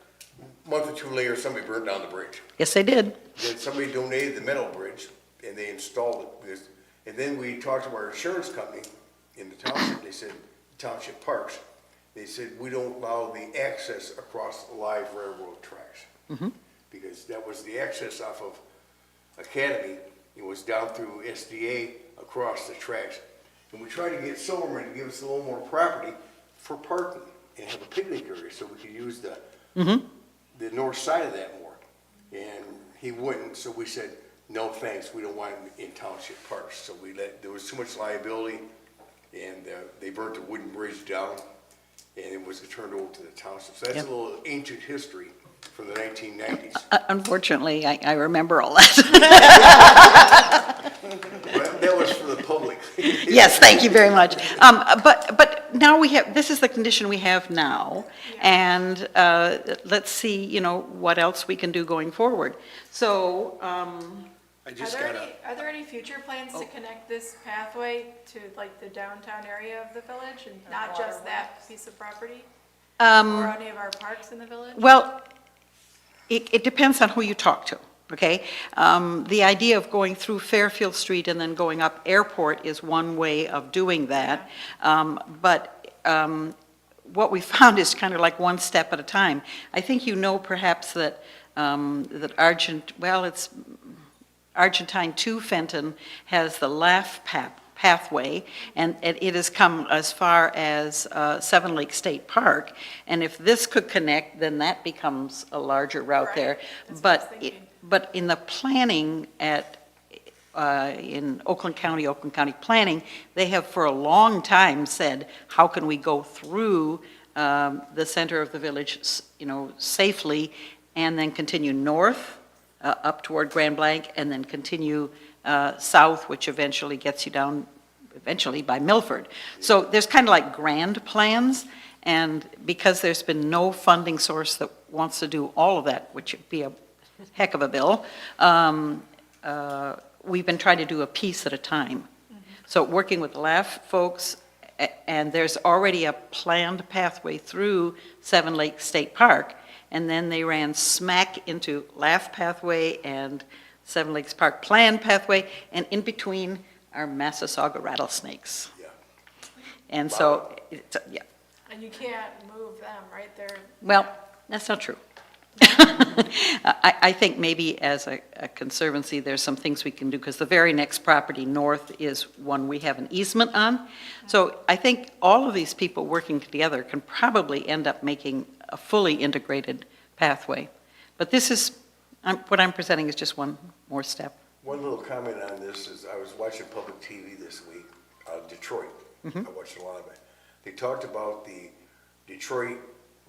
A month or two later, somebody burned down the bridge. yes, they did. Then somebody donated the metal bridge, and they installed it, because, and then we talked to our insurance company in the township, they said, Township Parks, they said, we don't allow the access across live railroad tracks. Because that was the access off of Academy, it was down through SDA across the tracks. And we tried to get Silverman to give us a little more property for parking and have a picnic area, so we could use the north side of that more. And he wouldn't, so we said, no thanks, we don't want him in township parks. So there was too much liability, and they burnt the wooden bridge down, and it was turned over to the township. So that's Yep. a little ancient history from the 1990s. Unfortunately, I remember all that. But that was for the public. Yes, thank you very much. But now we have, this is the condition we have now, and let's see, you know, what else we can do going forward. So, I just gotta, Are there any future plans to connect this pathway to like the downtown area of the village and not just that piece of property? Or any of our parks in the village? well, it depends on who you talk to, okay? The idea of going through Fairfield Street and then going up Airport is one way of doing that. But what we found is kind of like one step at a time. I think you know perhaps that, it's Argentine to Fenton has the Laugh Pathway, and it has come as far as Seven Lake State Park. And if this could connect, then that becomes a larger route there. Right, that's what I was thinking. But in the planning in Oakland County Planning, they have for a long time said, how can we go through the center of the village, you know, safely, and then continue north up toward Grand Blanc, and then continue south, which eventually gets you down, by Milford. So there's kind of like grand plans, and because there's been no funding source that wants to do all of that, which would be a heck of a bill, we've been trying to do a piece at a time. So working with the LAF folks, and there's already a planned pathway through Seven Lake State Park, and then they ran smack into LAF pathway and Seven Lakes Park planned pathway, and in between are Massasauga rattlesnakes. Yeah. And so, yeah, And you can't move them, right? They're, well, that's not true. I think maybe as a conservancy, there's some things we can do, because the very next property north is one we have an easement on. So I think all of these people working together can probably end up making a fully integrated pathway. But this is, what I'm presenting is just one more step. One little comment on this is, I was watching public TV this week, Detroit. I watched a lot of it. They talked about the Detroit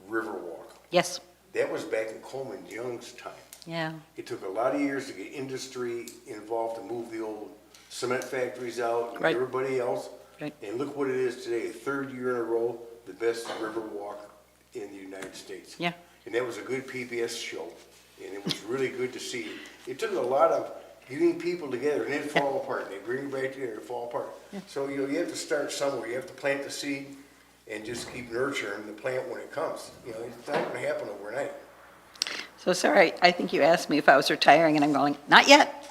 Riverwalk. Yes, That was back in Coleman Young's time. yeah, It took a lot of years to get industry involved to move the old cement factories out and Right. everybody else. Right. And look what it is today, third year in a row, the best river walk in the United States. Yeah. And that was a good PBS show, and it was really good to see. It took a lot of getting people together, and it'd fall apart. They bring it back together, it'd fall apart. So, you know, you have to start somewhere. You have to plant the seed and just keep nurturing the plant when it comes. You know, it's not gonna happen overnight. so Sarah, I think you asked me if I was retiring, and I'm going, not yet.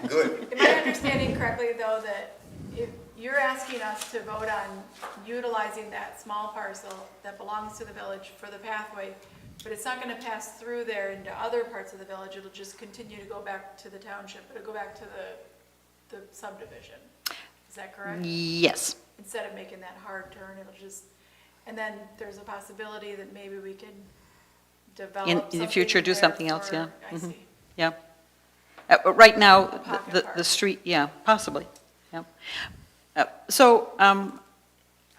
Good. Am I understanding correctly, though, that if you're asking us to vote on utilizing that small parcel that belongs to the village for the pathway, but it's not gonna pass through there into other parts of the village, it'll just continue to go back to the township, it'll go back to the subdivision? Is that correct? Yes, Instead of making that hard turn, it'll just, and then there's a possibility that maybe we can develop in something the future, do there something else, for- yeah. I Mhm. see. Yeah. But right now, A pocket the park. street, yeah, possibly, yeah. So,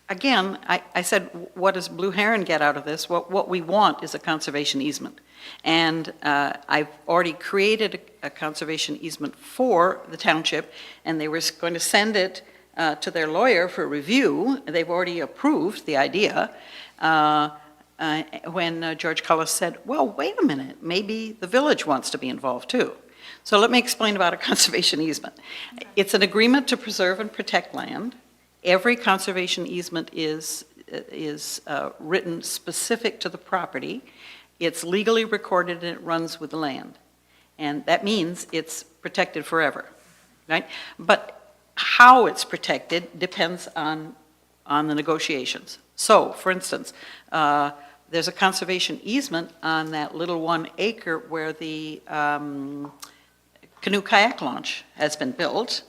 again, I said, what does Blue Heron get out of this? What we want is a conservation easement. And I've already created a conservation easement for the township, and they were going to send it to their lawyer for review. They've already approved the idea. When George Cullis said, well, wait a minute, maybe the village wants to be involved too. So let me explain about a conservation easement. It's an agreement to preserve and protect land. Every conservation easement is written specific to the property. It's legally recorded and it runs with the land. And that means it's protected forever, right? But how it's protected depends on the negotiations. So, for instance, there's a conservation easement on that little 1 acre where the canoe kayak launch has been built.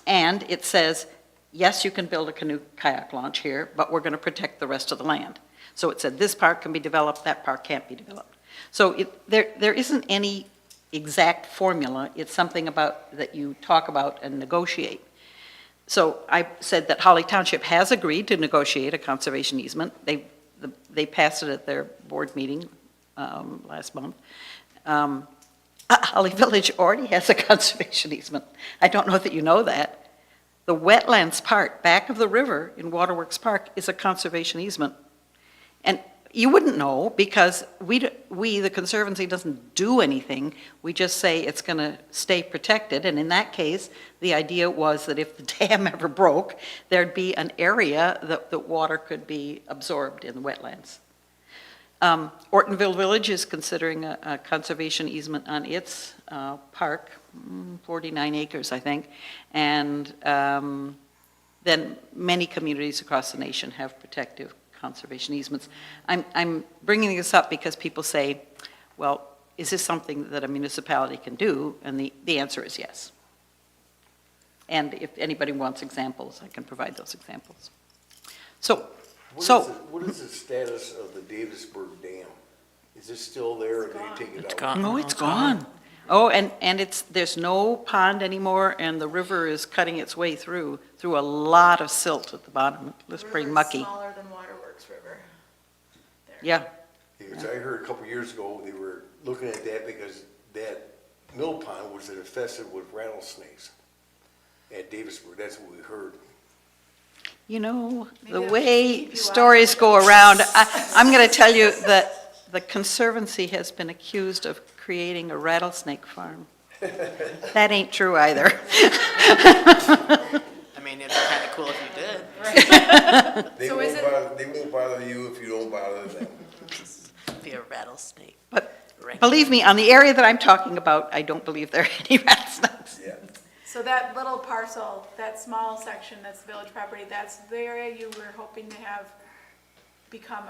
And it says, yes, you can build a canoe kayak launch here, but we're going to protect the rest of the land. So it said this part can be developed, that part can't be developed. So there isn't any exact formula. It's something about that you talk about and negotiate. So I said that Holly Township has agreed to negotiate a conservation easement. They passed it at their board meeting last month. Holly Village already has a conservation easement. I don't know that you know that. The wetlands part, back of the river in Waterworks Park, is a conservation easement. And you wouldn't know because we, the Conservancy, doesn't do anything. We just say it's going to stay protected. And in that case, the idea was that if the dam ever broke, there'd be an area that the water could be absorbed in the wetlands. Ortonville Village is considering a conservation easement on its park, 49 acres, I think. And then many communities across the nation have protective conservation easements. I'm bringing this up because people say, well, is this something that a municipality can do? And the answer is yes. And if anybody wants examples, I can provide those examples. What is the status of the Davisburg Dam? Is it still there, or did they take it out? It's gone. No, it's gone. Oh, and there's no pond anymore, and the river is cutting its way through a lot of silt at the bottom. It's pretty mucky. Smaller than Waterworks River. There. Yeah, Because I heard a couple years ago, they were looking at that because that mill pond was infested with rattlesnakes at Davisburg. That's what we heard. you know, Maybe the I'll way keep you stories out. go around, I'm going to tell you that the Conservancy has been accused of creating a rattlesnake farm. That ain't true either. I mean, it'd be kind of cool if you did. So is it- They won't bother you if you don't bother them. Be a rattlesnake. But Right. believe me, on the area that I'm talking about, I don't believe there are any rattlesnakes. Yeah. So that little parcel, that small section that's village property, that's the area you were hoping to have become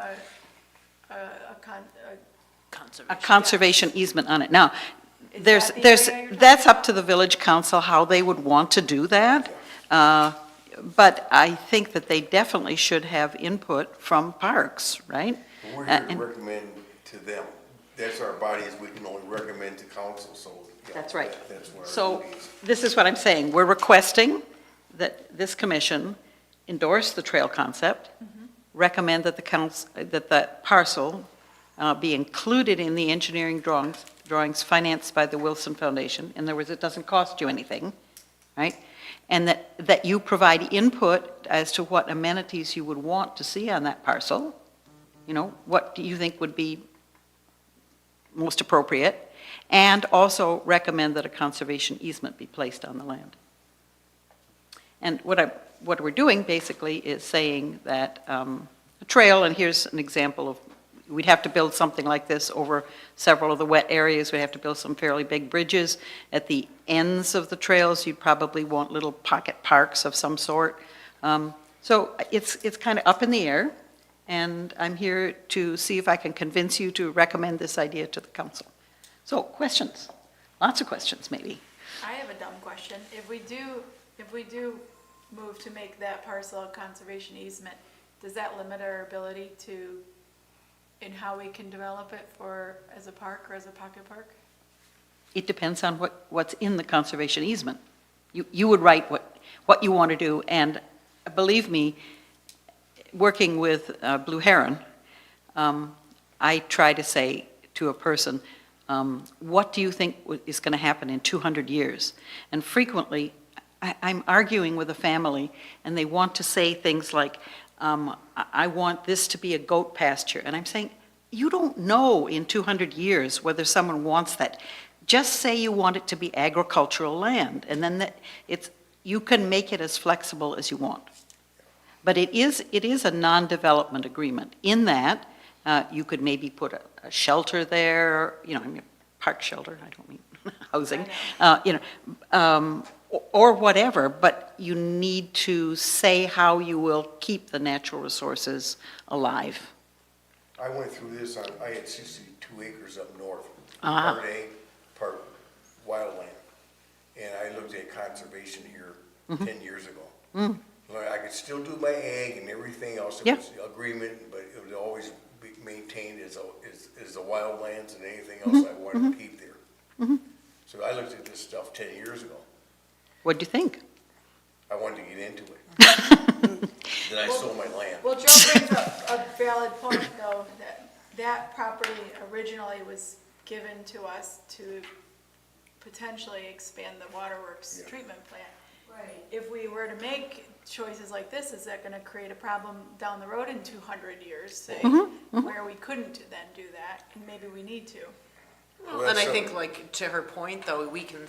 Conservation. a conservation easement on it. Now, Is there's, that the there's, area you're that's up to the village council how they would want to do that. But I think that they definitely should have input from parks, right? We're here to And- recommend to them. That's our bodies, we can only recommend to council, so. yeah, That's right. That's what our So duty is. this is what I'm saying. We're requesting that this commission endorse the trail concept, recommend that the council, that the parcel be included in the engineering drawings financed by the Wilson Foundation. In other words, it doesn't cost you anything, right? And that you provide input as to what amenities you would want to see on that parcel. You know, what do you think would be most appropriate? And also recommend that a conservation easement be placed on the land. And what we're doing basically is saying that a trail, and here's an example of, we'd have to build something like this over several of the wet areas. We'd have to build some fairly big bridges. At the ends of the trails, you'd probably want little pocket parks of some sort. So it's kind of up in the air, and I'm here to see if I can convince you to recommend this idea to the council. So, questions? Lots of questions, maybe. I have a dumb question. If we do move to make that parcel a conservation easement, does that limit our ability to, in how we can develop it as a park or as a pocket park? It depends on what's in the conservation easement. You would write what you want to do, and believe me, working with Blue Heron, I try to say to a person, what do you think is going to happen in 200 years? And frequently, I'm arguing with a family, and they want to say things like, I want this to be a goat pasture. And I'm saying, you don't know in 200 years whether someone wants that. Just say you want it to be agricultural land, and then you can make it as flexible as you want. But it is a non-development agreement. In that, you could maybe put a shelter there, I mean, park shelter, I don't mean housing, or whatever, but you need to say how you will keep the natural resources alive. I went through this I had 62 acres up north, Ah. part A, part wildland. And I looked at conservation here 10 years ago. I could still do my ag and everything else, Yeah. it was agreement, but it would always be maintained as the wildlands and anything else I wanted to keep there. So I looked at this stuff 10 years ago. What'd you think? I wanted to get into it. Then I sold my land. Well, Joe brings up a valid point, though, that property originally was given to us to potentially expand the waterworks Yeah. treatment plant. Right. If we were to make choices like this, is that gonna create a problem down the road in 200 years, say, where we couldn't then do that, and maybe we need to? Well, And I that's think, something- like, to her point, though, we can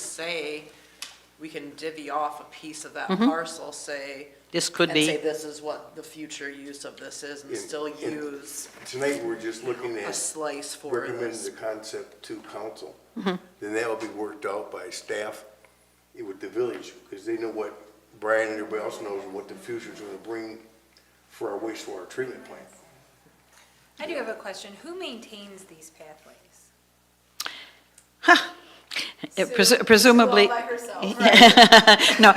divvy off a piece of that parcel, say, This could and say be, this is what the future use of this is, and Yeah, still and- use Tonight, we're just looking a at slice for recommending this. the concept to council. Then that'll be worked out by staff with the village, because they know what Brian and everybody else knows what the future's gonna bring for our wastewater treatment plant. I do have a question. Who maintains these pathways? presumably, Sue all by herself, right? no,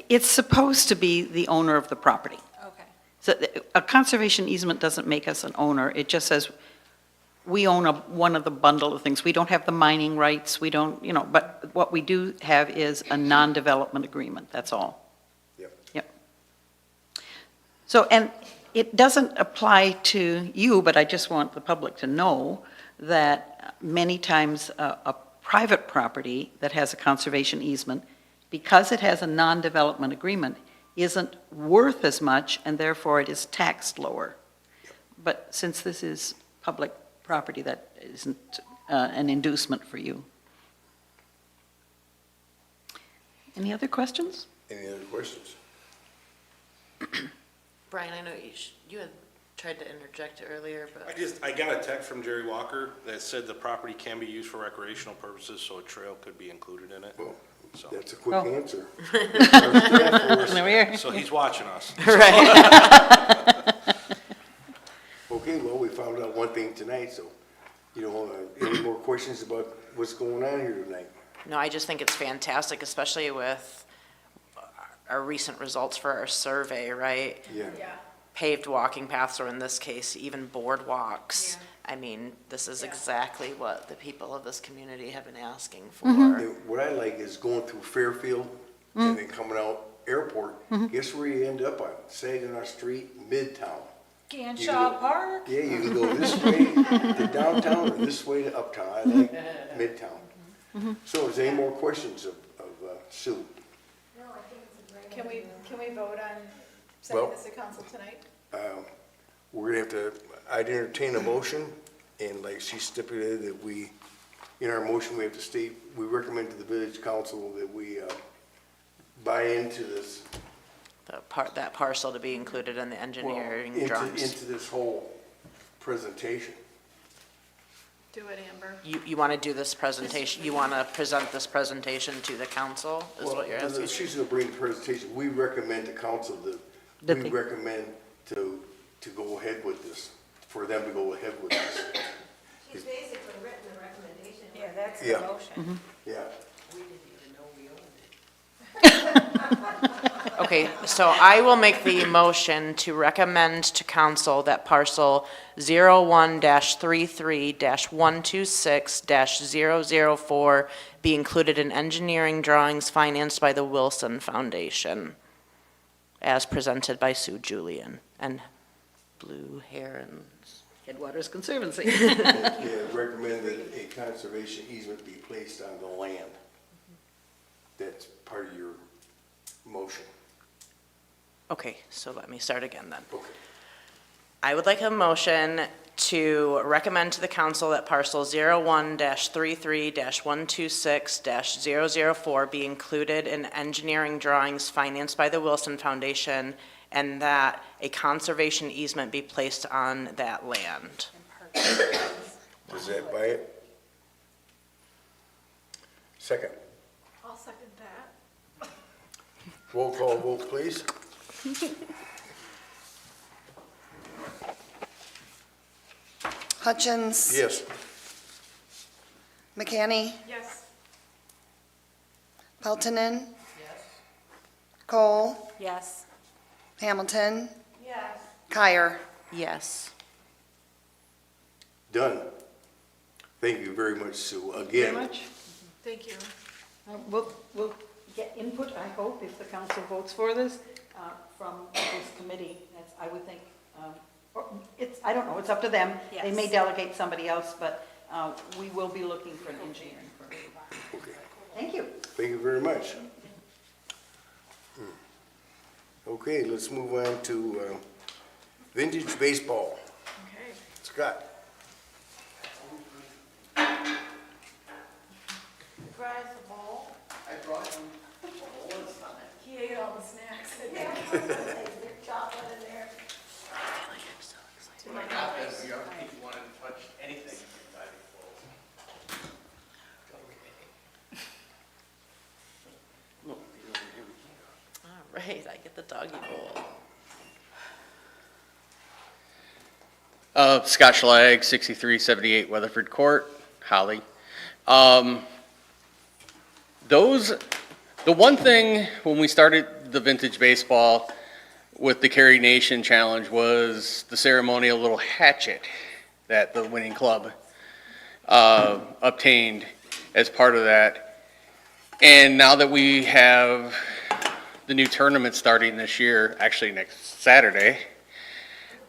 it's supposed to be the owner of the property. Okay. So a conservation easement doesn't make us an owner, it just says, we own one of the bundle of things. We don't have the mining rights, we don't, but what we do have is a non-development agreement, that's all. Yep. So, and it doesn't apply to you, but I just want the public to know that many times a private property that has a conservation easement, because it has a non-development agreement, isn't worth as much, and therefore it is taxed lower. But since this is public property, that isn't an inducement for you. Any other questions? Any other questions? Brian, I know you had tried to interject earlier, but I got a text from Jerry Walker that said the property can be used for recreational purposes, so a trail could be included in it. Well, So, that's a quick Oh. answer. There we are. so he's watching us. Okay, Okay, well, we found out one thing tonight, so, any more questions about what's going on here tonight? No, I just think it's fantastic, especially with our recent results for our survey, right? Yeah. Yeah. Paved walking paths, or in this case, even boardwalks. Yeah. I mean, this is Yeah. exactly what the people of this community have been asking for. And what I like is going through Fairfield and then coming out Airport. Guess where you end up on? Saginaw Street, Midtown. Ganshaw Park? Yeah, you can go this way to downtown or this way to uptown. I like Midtown. So is there any more questions of Sue? No, I think it's a great Can idea. we vote on sending Well- this to council tonight? We're gonna have to, I'd entertain a motion, and like she stipulated that we, in our motion, we have to state, we recommend to the village council that we buy into this. That parcel to be included in the engineering into- drawings. Into this whole presentation. Do it, Amber. You want to do this presentation, you want to present this presentation to the council, is what you're Well, asking? she's gonna bring the presentation, we recommend to council that, That we they- recommend to go ahead with this, for them to go ahead with this. She's basically written the recommendation. Yeah, that's the Yeah. motion. Yeah, Okay, so I will make the motion to recommend to council that parcel 01-33-126-004 be included in engineering drawings financed by the Wilson Foundation, as presented by Sue Julian and Blue Herons. Headwaters Conservancy. yeah, recommend that a conservation easement be placed on the land. That's part of your motion. Okay, so let me start again then. Okay. I would like a motion to recommend to the council that parcel 01-33-126-004 be included in engineering drawings financed by the Wilson Foundation, and that a conservation easement be placed on that land. Is that by it? Second. I'll second that. Roll call vote, please. Hutchins. Yes. McCanny. Yes. Peltonen. Cole. Yes. Hamilton. Yes. Kyer. Yes. Done. Thank you very much, Sue. Very Again, much. Thank you. We'll get input, I hope, if the council votes for this, from this committee. That's, I would think, or it's, I don't know, it's up to them. They may Yes. delegate somebody else, but we will be looking for an engineering firm. okay. Thank you. Thank you very much. Okay, let's move on to vintage baseball. Okay. Scott? Fries a bowl. He ate all the snacks. There's chocolate in there. All right, I get the doggy bowl. Scott Schlag, 6378 Weatherford Court, Holly. The one thing when we started the vintage baseball with the Carry Nation Challenge was the ceremonial little hatchet that the winning club obtained as part of that. And now that we have the new tournament starting this year, actually next Saturday,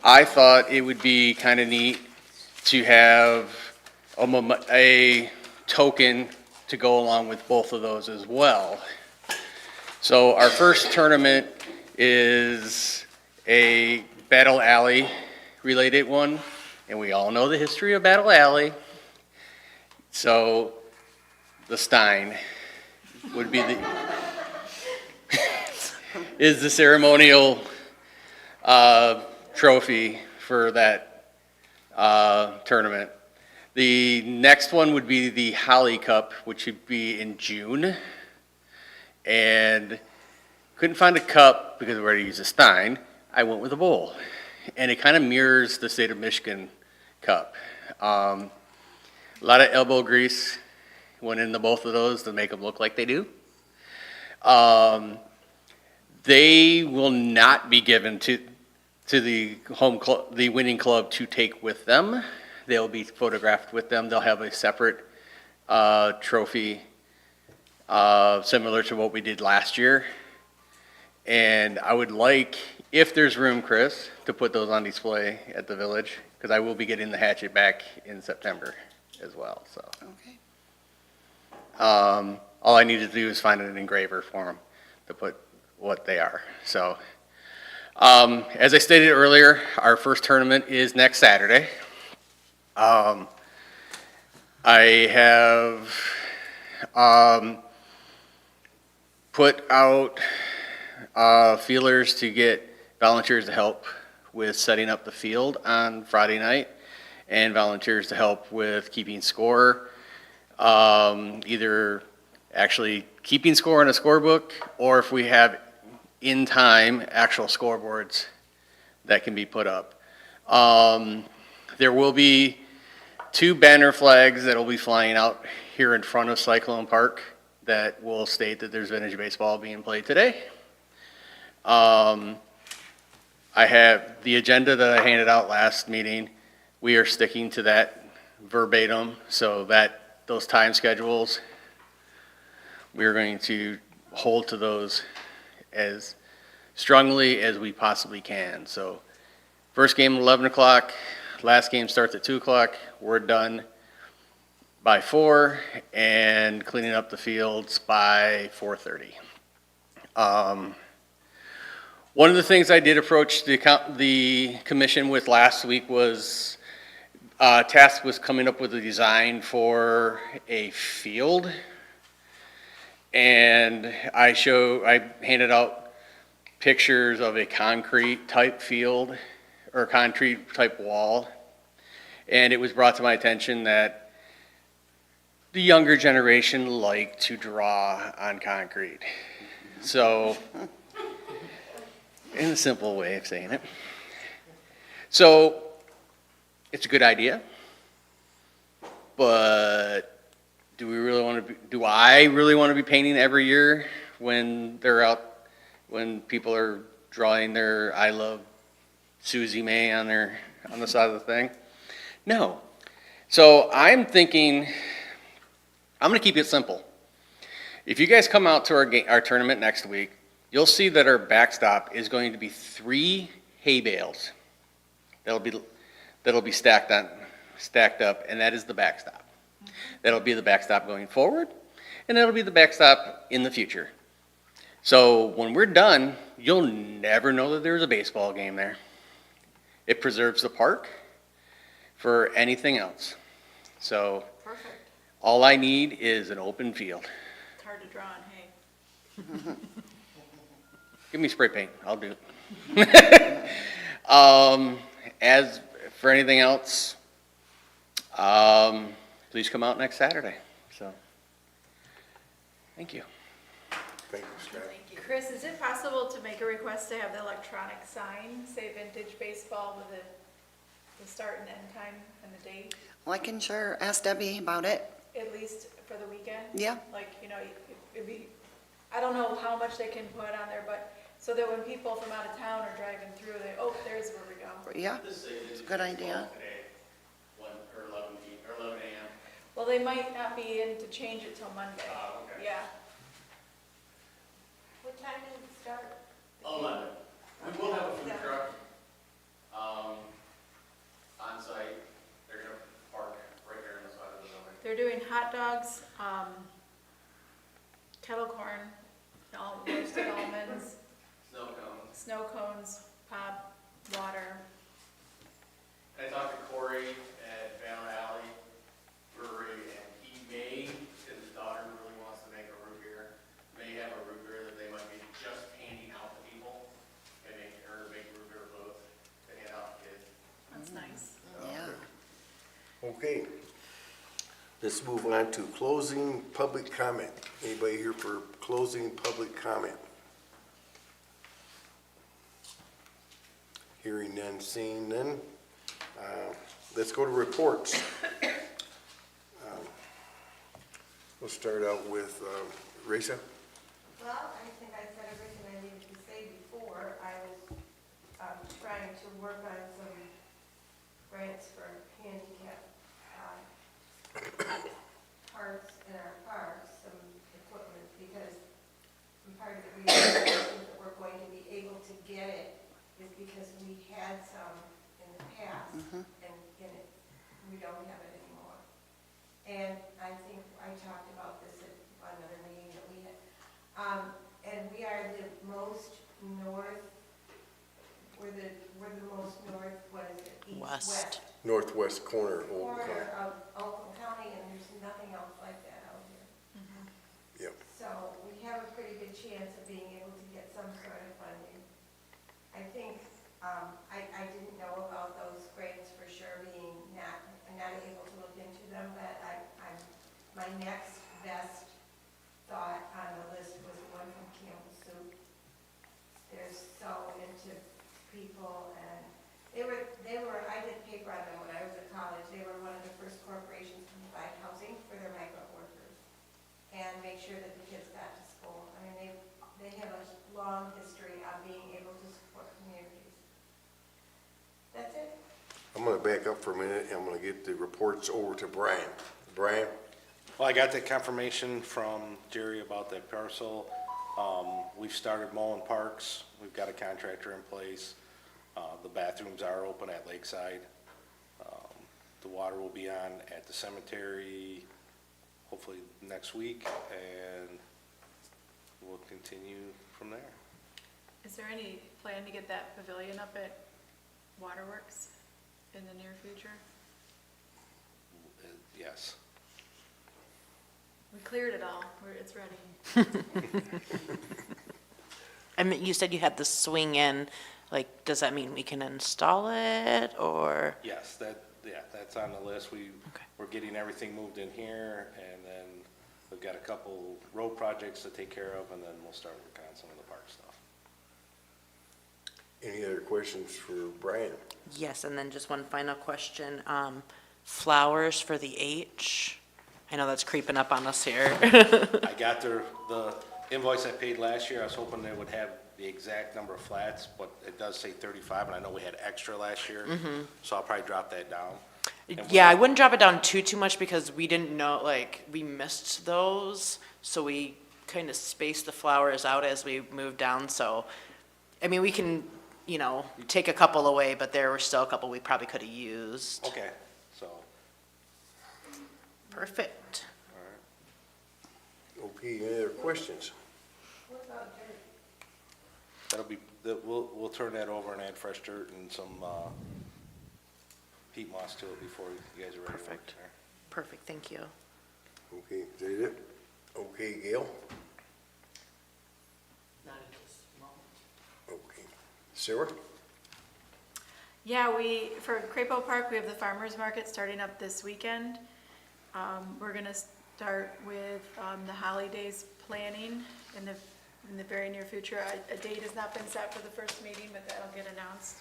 I thought it would be kind of neat to have a token to go along with both of those as well. So our first tournament is a Battle Alley related one, and we all know the history of Battle Alley. So the Stein would be the is the ceremonial trophy for that tournament. The next one would be the Holly Cup, which would be in June. And couldn't find a cup because we already used a Stein. I went with a bowl. and it kind of mirrors the State of Michigan Cup. A lot of elbow grease went into both of those to make them look like they do. They will not be given to the home club, the winning club, to take with them. They'll be photographed with them. They'll have a separate trophy similar to what we did last year. And I would like, if there's room, Chris, to put those on display at the village, because I will be getting the hatchet back in September as well, so. Okay. All I need to do is find an engraver for them to put what they are, so. As I stated earlier, our first tournament is next Saturday. I have put out feelers to get volunteers to help with setting up the field on Friday night, and volunteers to help with keeping score, either actually keeping score in a scorebook, or if we have in time actual scoreboards that can be put up. There will be 2 banner flags that will be flying out here in front of Cyclone Park that will state that there's vintage baseball being played today. I have the agenda that I handed out last meeting. We are sticking to that verbatim, so that those time schedules, we are going to hold to those as strongly as we possibly can. So first game at 11 o'clock, last game starts at 2 o'clock. We're done by 4 and cleaning up the fields by 4:30. One of the things I did approach the commission with last week was tasked with coming up with a design for a field. And I handed out pictures of a concrete type field or concrete type wall. And it was brought to my attention that the younger generation like to draw on concrete. So, in a simple way of saying it. So, it's a good idea, but do I really want to be painting every year when they're out, when people are drawing their I love Susie May on the side of the thing? No. So I'm thinking, I'm going to keep it simple. If you guys come out to our tournament next week, you'll see that our backstop is going to be 3 hay bales that'll be stacked up, and that is the backstop. That'll be the backstop going forward, and that'll be the backstop in the future. So when we're done, you'll never know that there's a baseball game there. It preserves the park for anything else. So Perfect. all I need is an open field. It's hard to draw on hay. Give me spray paint, I'll do it. As for anything else, please come out next Saturday, so, thank you. Thank you, Scott. Chris, is it possible to make a request to have the electronic sign say vintage baseball with the start and end time and the date, Well, I can sure ask Debbie about it. at least for the weekend? Yeah. Like, it'd be, I don't know how much they can put on there, but so that when people from out of town are driving through, there's where we go. Yeah, it's a good idea. Or 11 a.m. Well, they might not be in to change it till Monday. Okay. Yeah. What time did it start? 11. We will have a food truck, on site. They're gonna park right there on the side of the building. They're doing hot dogs, kettle corn, roasted almonds, snow cones, pop, water. I talked to Corey at Van Alley Brewery, and he may, because his daughter really wants to make a root beer, may have a root beer that they might be just handing out to people, and make her a big root beer booth to hand out to kids. That's nice. Yeah. Okay. Let's move on to closing public comment. Anybody here for closing public comment? Hearing none, seeing none. Let's go to reports. We'll start out with Raisa. Well, I think I said everything I needed to say before. I was trying to work on some grants for handicap parks in our parks, some equipment, because part of the reason that we're going to be able to get it is because we had some in the past, and we don't have it anymore. And I think I talked about this at another meeting that we had. And we are the most north, we're the most north, what is it? West. Northwest corner of Old Corner County. of Oakland County, and there's nothing else like that out here. Yep. So we have a pretty good chance of being able to get some sort of funding. I think, I didn't know about those grants for sure, being not able to look into them, but my next best thought on the list was the one from Campbell Soup. They're so into people, and they were, I did paper on them when I was at college. They were one of the first corporations to provide housing for their migrant workers and make sure that the kids got to school. I mean, they have a long history of being able to support communities. That's it. I'm going to back up for a minute, and I'm going to get the reports over to Brian. Brian? Well, I got the confirmation from Jerry about that parcel. We've started mowing parks. We've got a contractor in place. The bathrooms are open at Lakeside. The water will be on at the cemetery hopefully next week, and we'll continue from there. Is there any plan to get that pavilion up at Waterworks in the near future? Yes. We cleared it all, it's ready. I mean, you said you had the swing in, like, does that mean we can install it, or? Yes, that's on the list. Okay. We're getting everything moved in here, and then we've got a couple road projects to take care of, and then we'll start working on some of the park stuff. Any other questions for Brian? Yes, and then just one final question. Flowers for the H? I know that's creeping up on us here. I got the invoice I paid last year. I was hoping they would have the exact number of flats, but it does say 35, and I know we had extra last year, so I'll probably drop that down. And Yeah, I wouldn't drop it down too much because we didn't know, like, we missed those, so we kind of spaced the flowers out as we moved down, so, I mean, we can, take a couple away, but there were still a couple we probably could have used. Okay, so, Perfect. all right. Okay, any other questions? What about dirt? We'll turn that over and add fresh dirt and some peat moss to it before you guys are ready to work Perfect. there. Perfect, thank you. Okay, is that it? Okay, Gail? Okay. Sarah? Yeah, for Crapo Park, we have the farmer's market starting up this weekend. We're gonna start with the holidays planning in the very near future. A date has not been set for the first meeting, but that'll get announced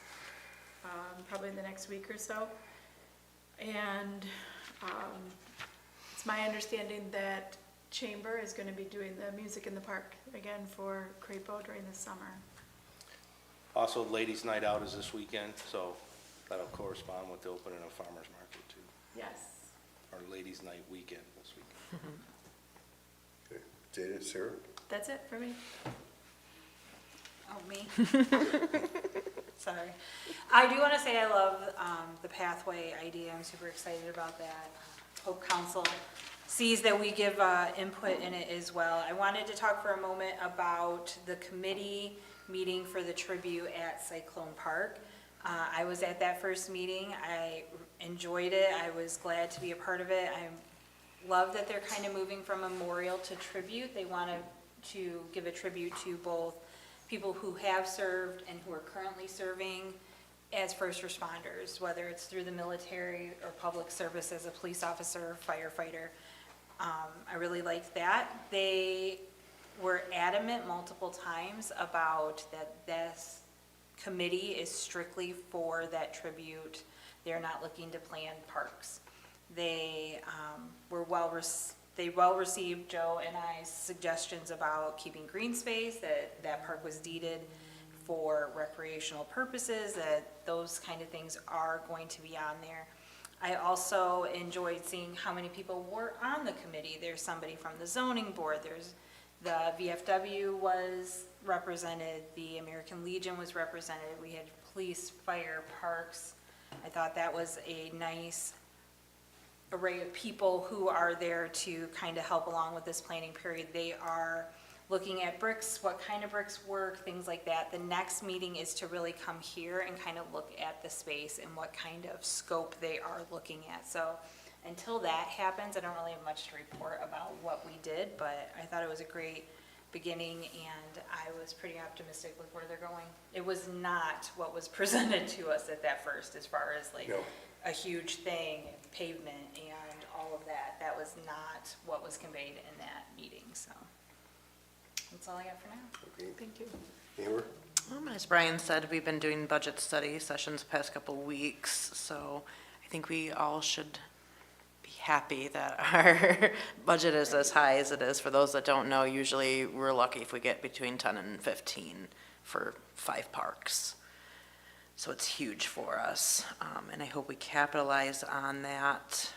probably in the next week or so. And it's my understanding that Chamber is gonna be doing the music in the park again for Crapo during the summer. Also, Ladies' Night Out is this weekend, so that'll correspond with the opening of Farmers Market too. Yes. Our Ladies' Night weekend this week. Okay, is that it, Sarah? That's it for me. Oh, me? Sorry. I do want to say I love the pathway idea. I'm super excited about that. Hope Council sees that we give input in it as well. I wanted to talk for a moment about the committee meeting for the tribute at Cyclone Park. I was at that first meeting. I enjoyed it. I was glad to be a part of it. I love that they're kind of moving from memorial to tribute. They wanted to give a tribute to both people who have served and who are currently serving as first responders, whether it's through the military or public service as a police officer, firefighter. I really liked that. They were adamant multiple times about that this committee is strictly for that tribute. They're not looking to plan parks. They they well received Joe and I's suggestions about keeping green space, that park was deeded for recreational purposes, that those kind of things are going to be on there. I also enjoyed seeing how many people were on the committee. There's somebody from the zoning board, there's the VFW was represented, the American Legion was represented, we had police, fire, parks. I thought that was a nice array of people who are there to kind of help along with this planning period. They are looking at bricks, what kind of bricks work, things like that. The next meeting is to really come here and kind of look at the space and what kind of scope they are looking at. So until that happens, I don't really have much to report about what we did, but I thought it was a great beginning and I was pretty optimistic with where they're going. It was not what was presented to us at that first, as far as like No. a huge thing, pavement and all of that. That was not what was conveyed in that meeting, so. That's all I got for now. Okay. Thank you. Amber? As Brian said, we've been doing budget study sessions the past couple weeks, so I think we all should be happy that our budget is as high as it is. For those that don't know, usually we're lucky if we get between 10 and 15 for 5 parks. So it's huge for us, and I hope we capitalize on that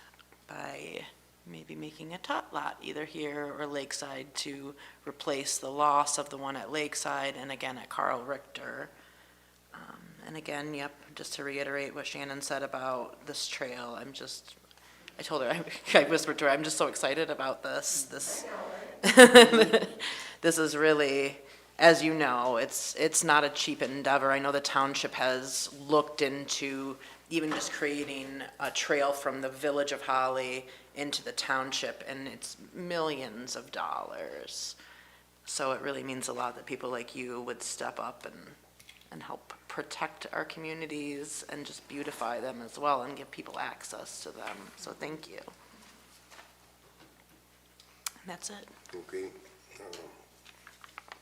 by maybe making a tot lot either here or Lakeside to replace the loss of the one at Lakeside and again at Carl Richter. And again, yep, just to reiterate what Shannon said about this trail, I told her, I whispered to her, I'm just so excited about this. This is really, as you know, it's not a cheap endeavor. I know the township has looked into even just creating a trail from the village of Holly into the township, and it's millions of dollars. So it really means a lot that people like you would step up and help protect our communities and just beautify them as well and give people access to them. So thank you. And that's it. Okay.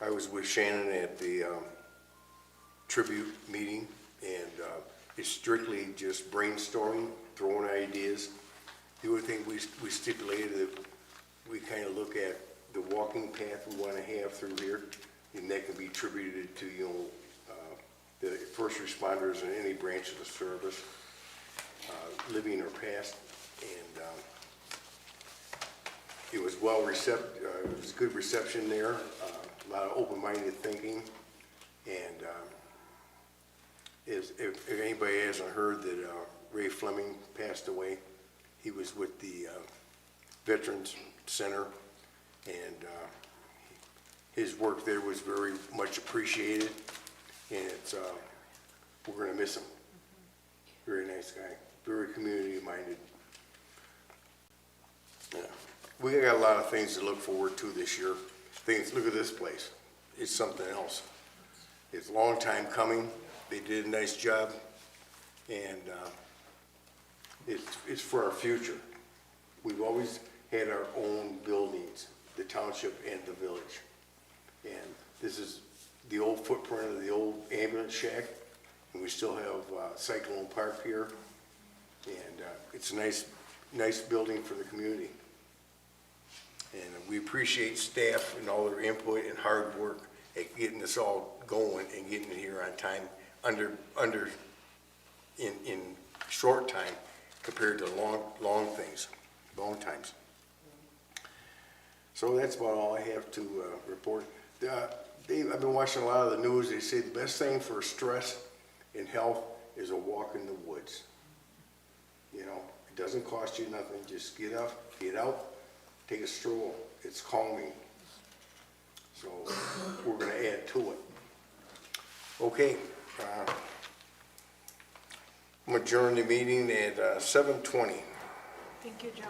I was with Shannon at the tribute meeting, and it's strictly just brainstorming, throwing ideas. The only thing we stipulated that we kind of look at the walking path we want to have through here, and that can be attributed to, the first responders in any branch of the service, living or past, and it was it was good reception there, a lot of open-minded thinking, and if anybody hasn't heard that Ray Fleming passed away, he was with the Veterans Center, and his work there was very much appreciated, and we're going to miss him. Very nice guy, very community-minded. Yeah. We got a lot of things to look forward to this year. Look at this place. It's something else. It's a long time coming. They did a nice job, and it's for our future. We've always had our own buildings, the township and the village. And this is the old footprint of the old ambulance shack, and we still have Cyclone Park here. And it's a nice building for the community. And we appreciate staff and all their input and hard work at getting this all going and getting it here on time, in short time compared to long times. So that's about all I have to report. Dave, I've been watching a lot of the news. They say the best thing for stress and health is a walk in the woods. You know, it doesn't cost you nothing. Just get up, get out, take a stroll. It's calming. So we're going to add to it. Okay. I'm adjourning the meeting at 7:20. Thank you, Joe.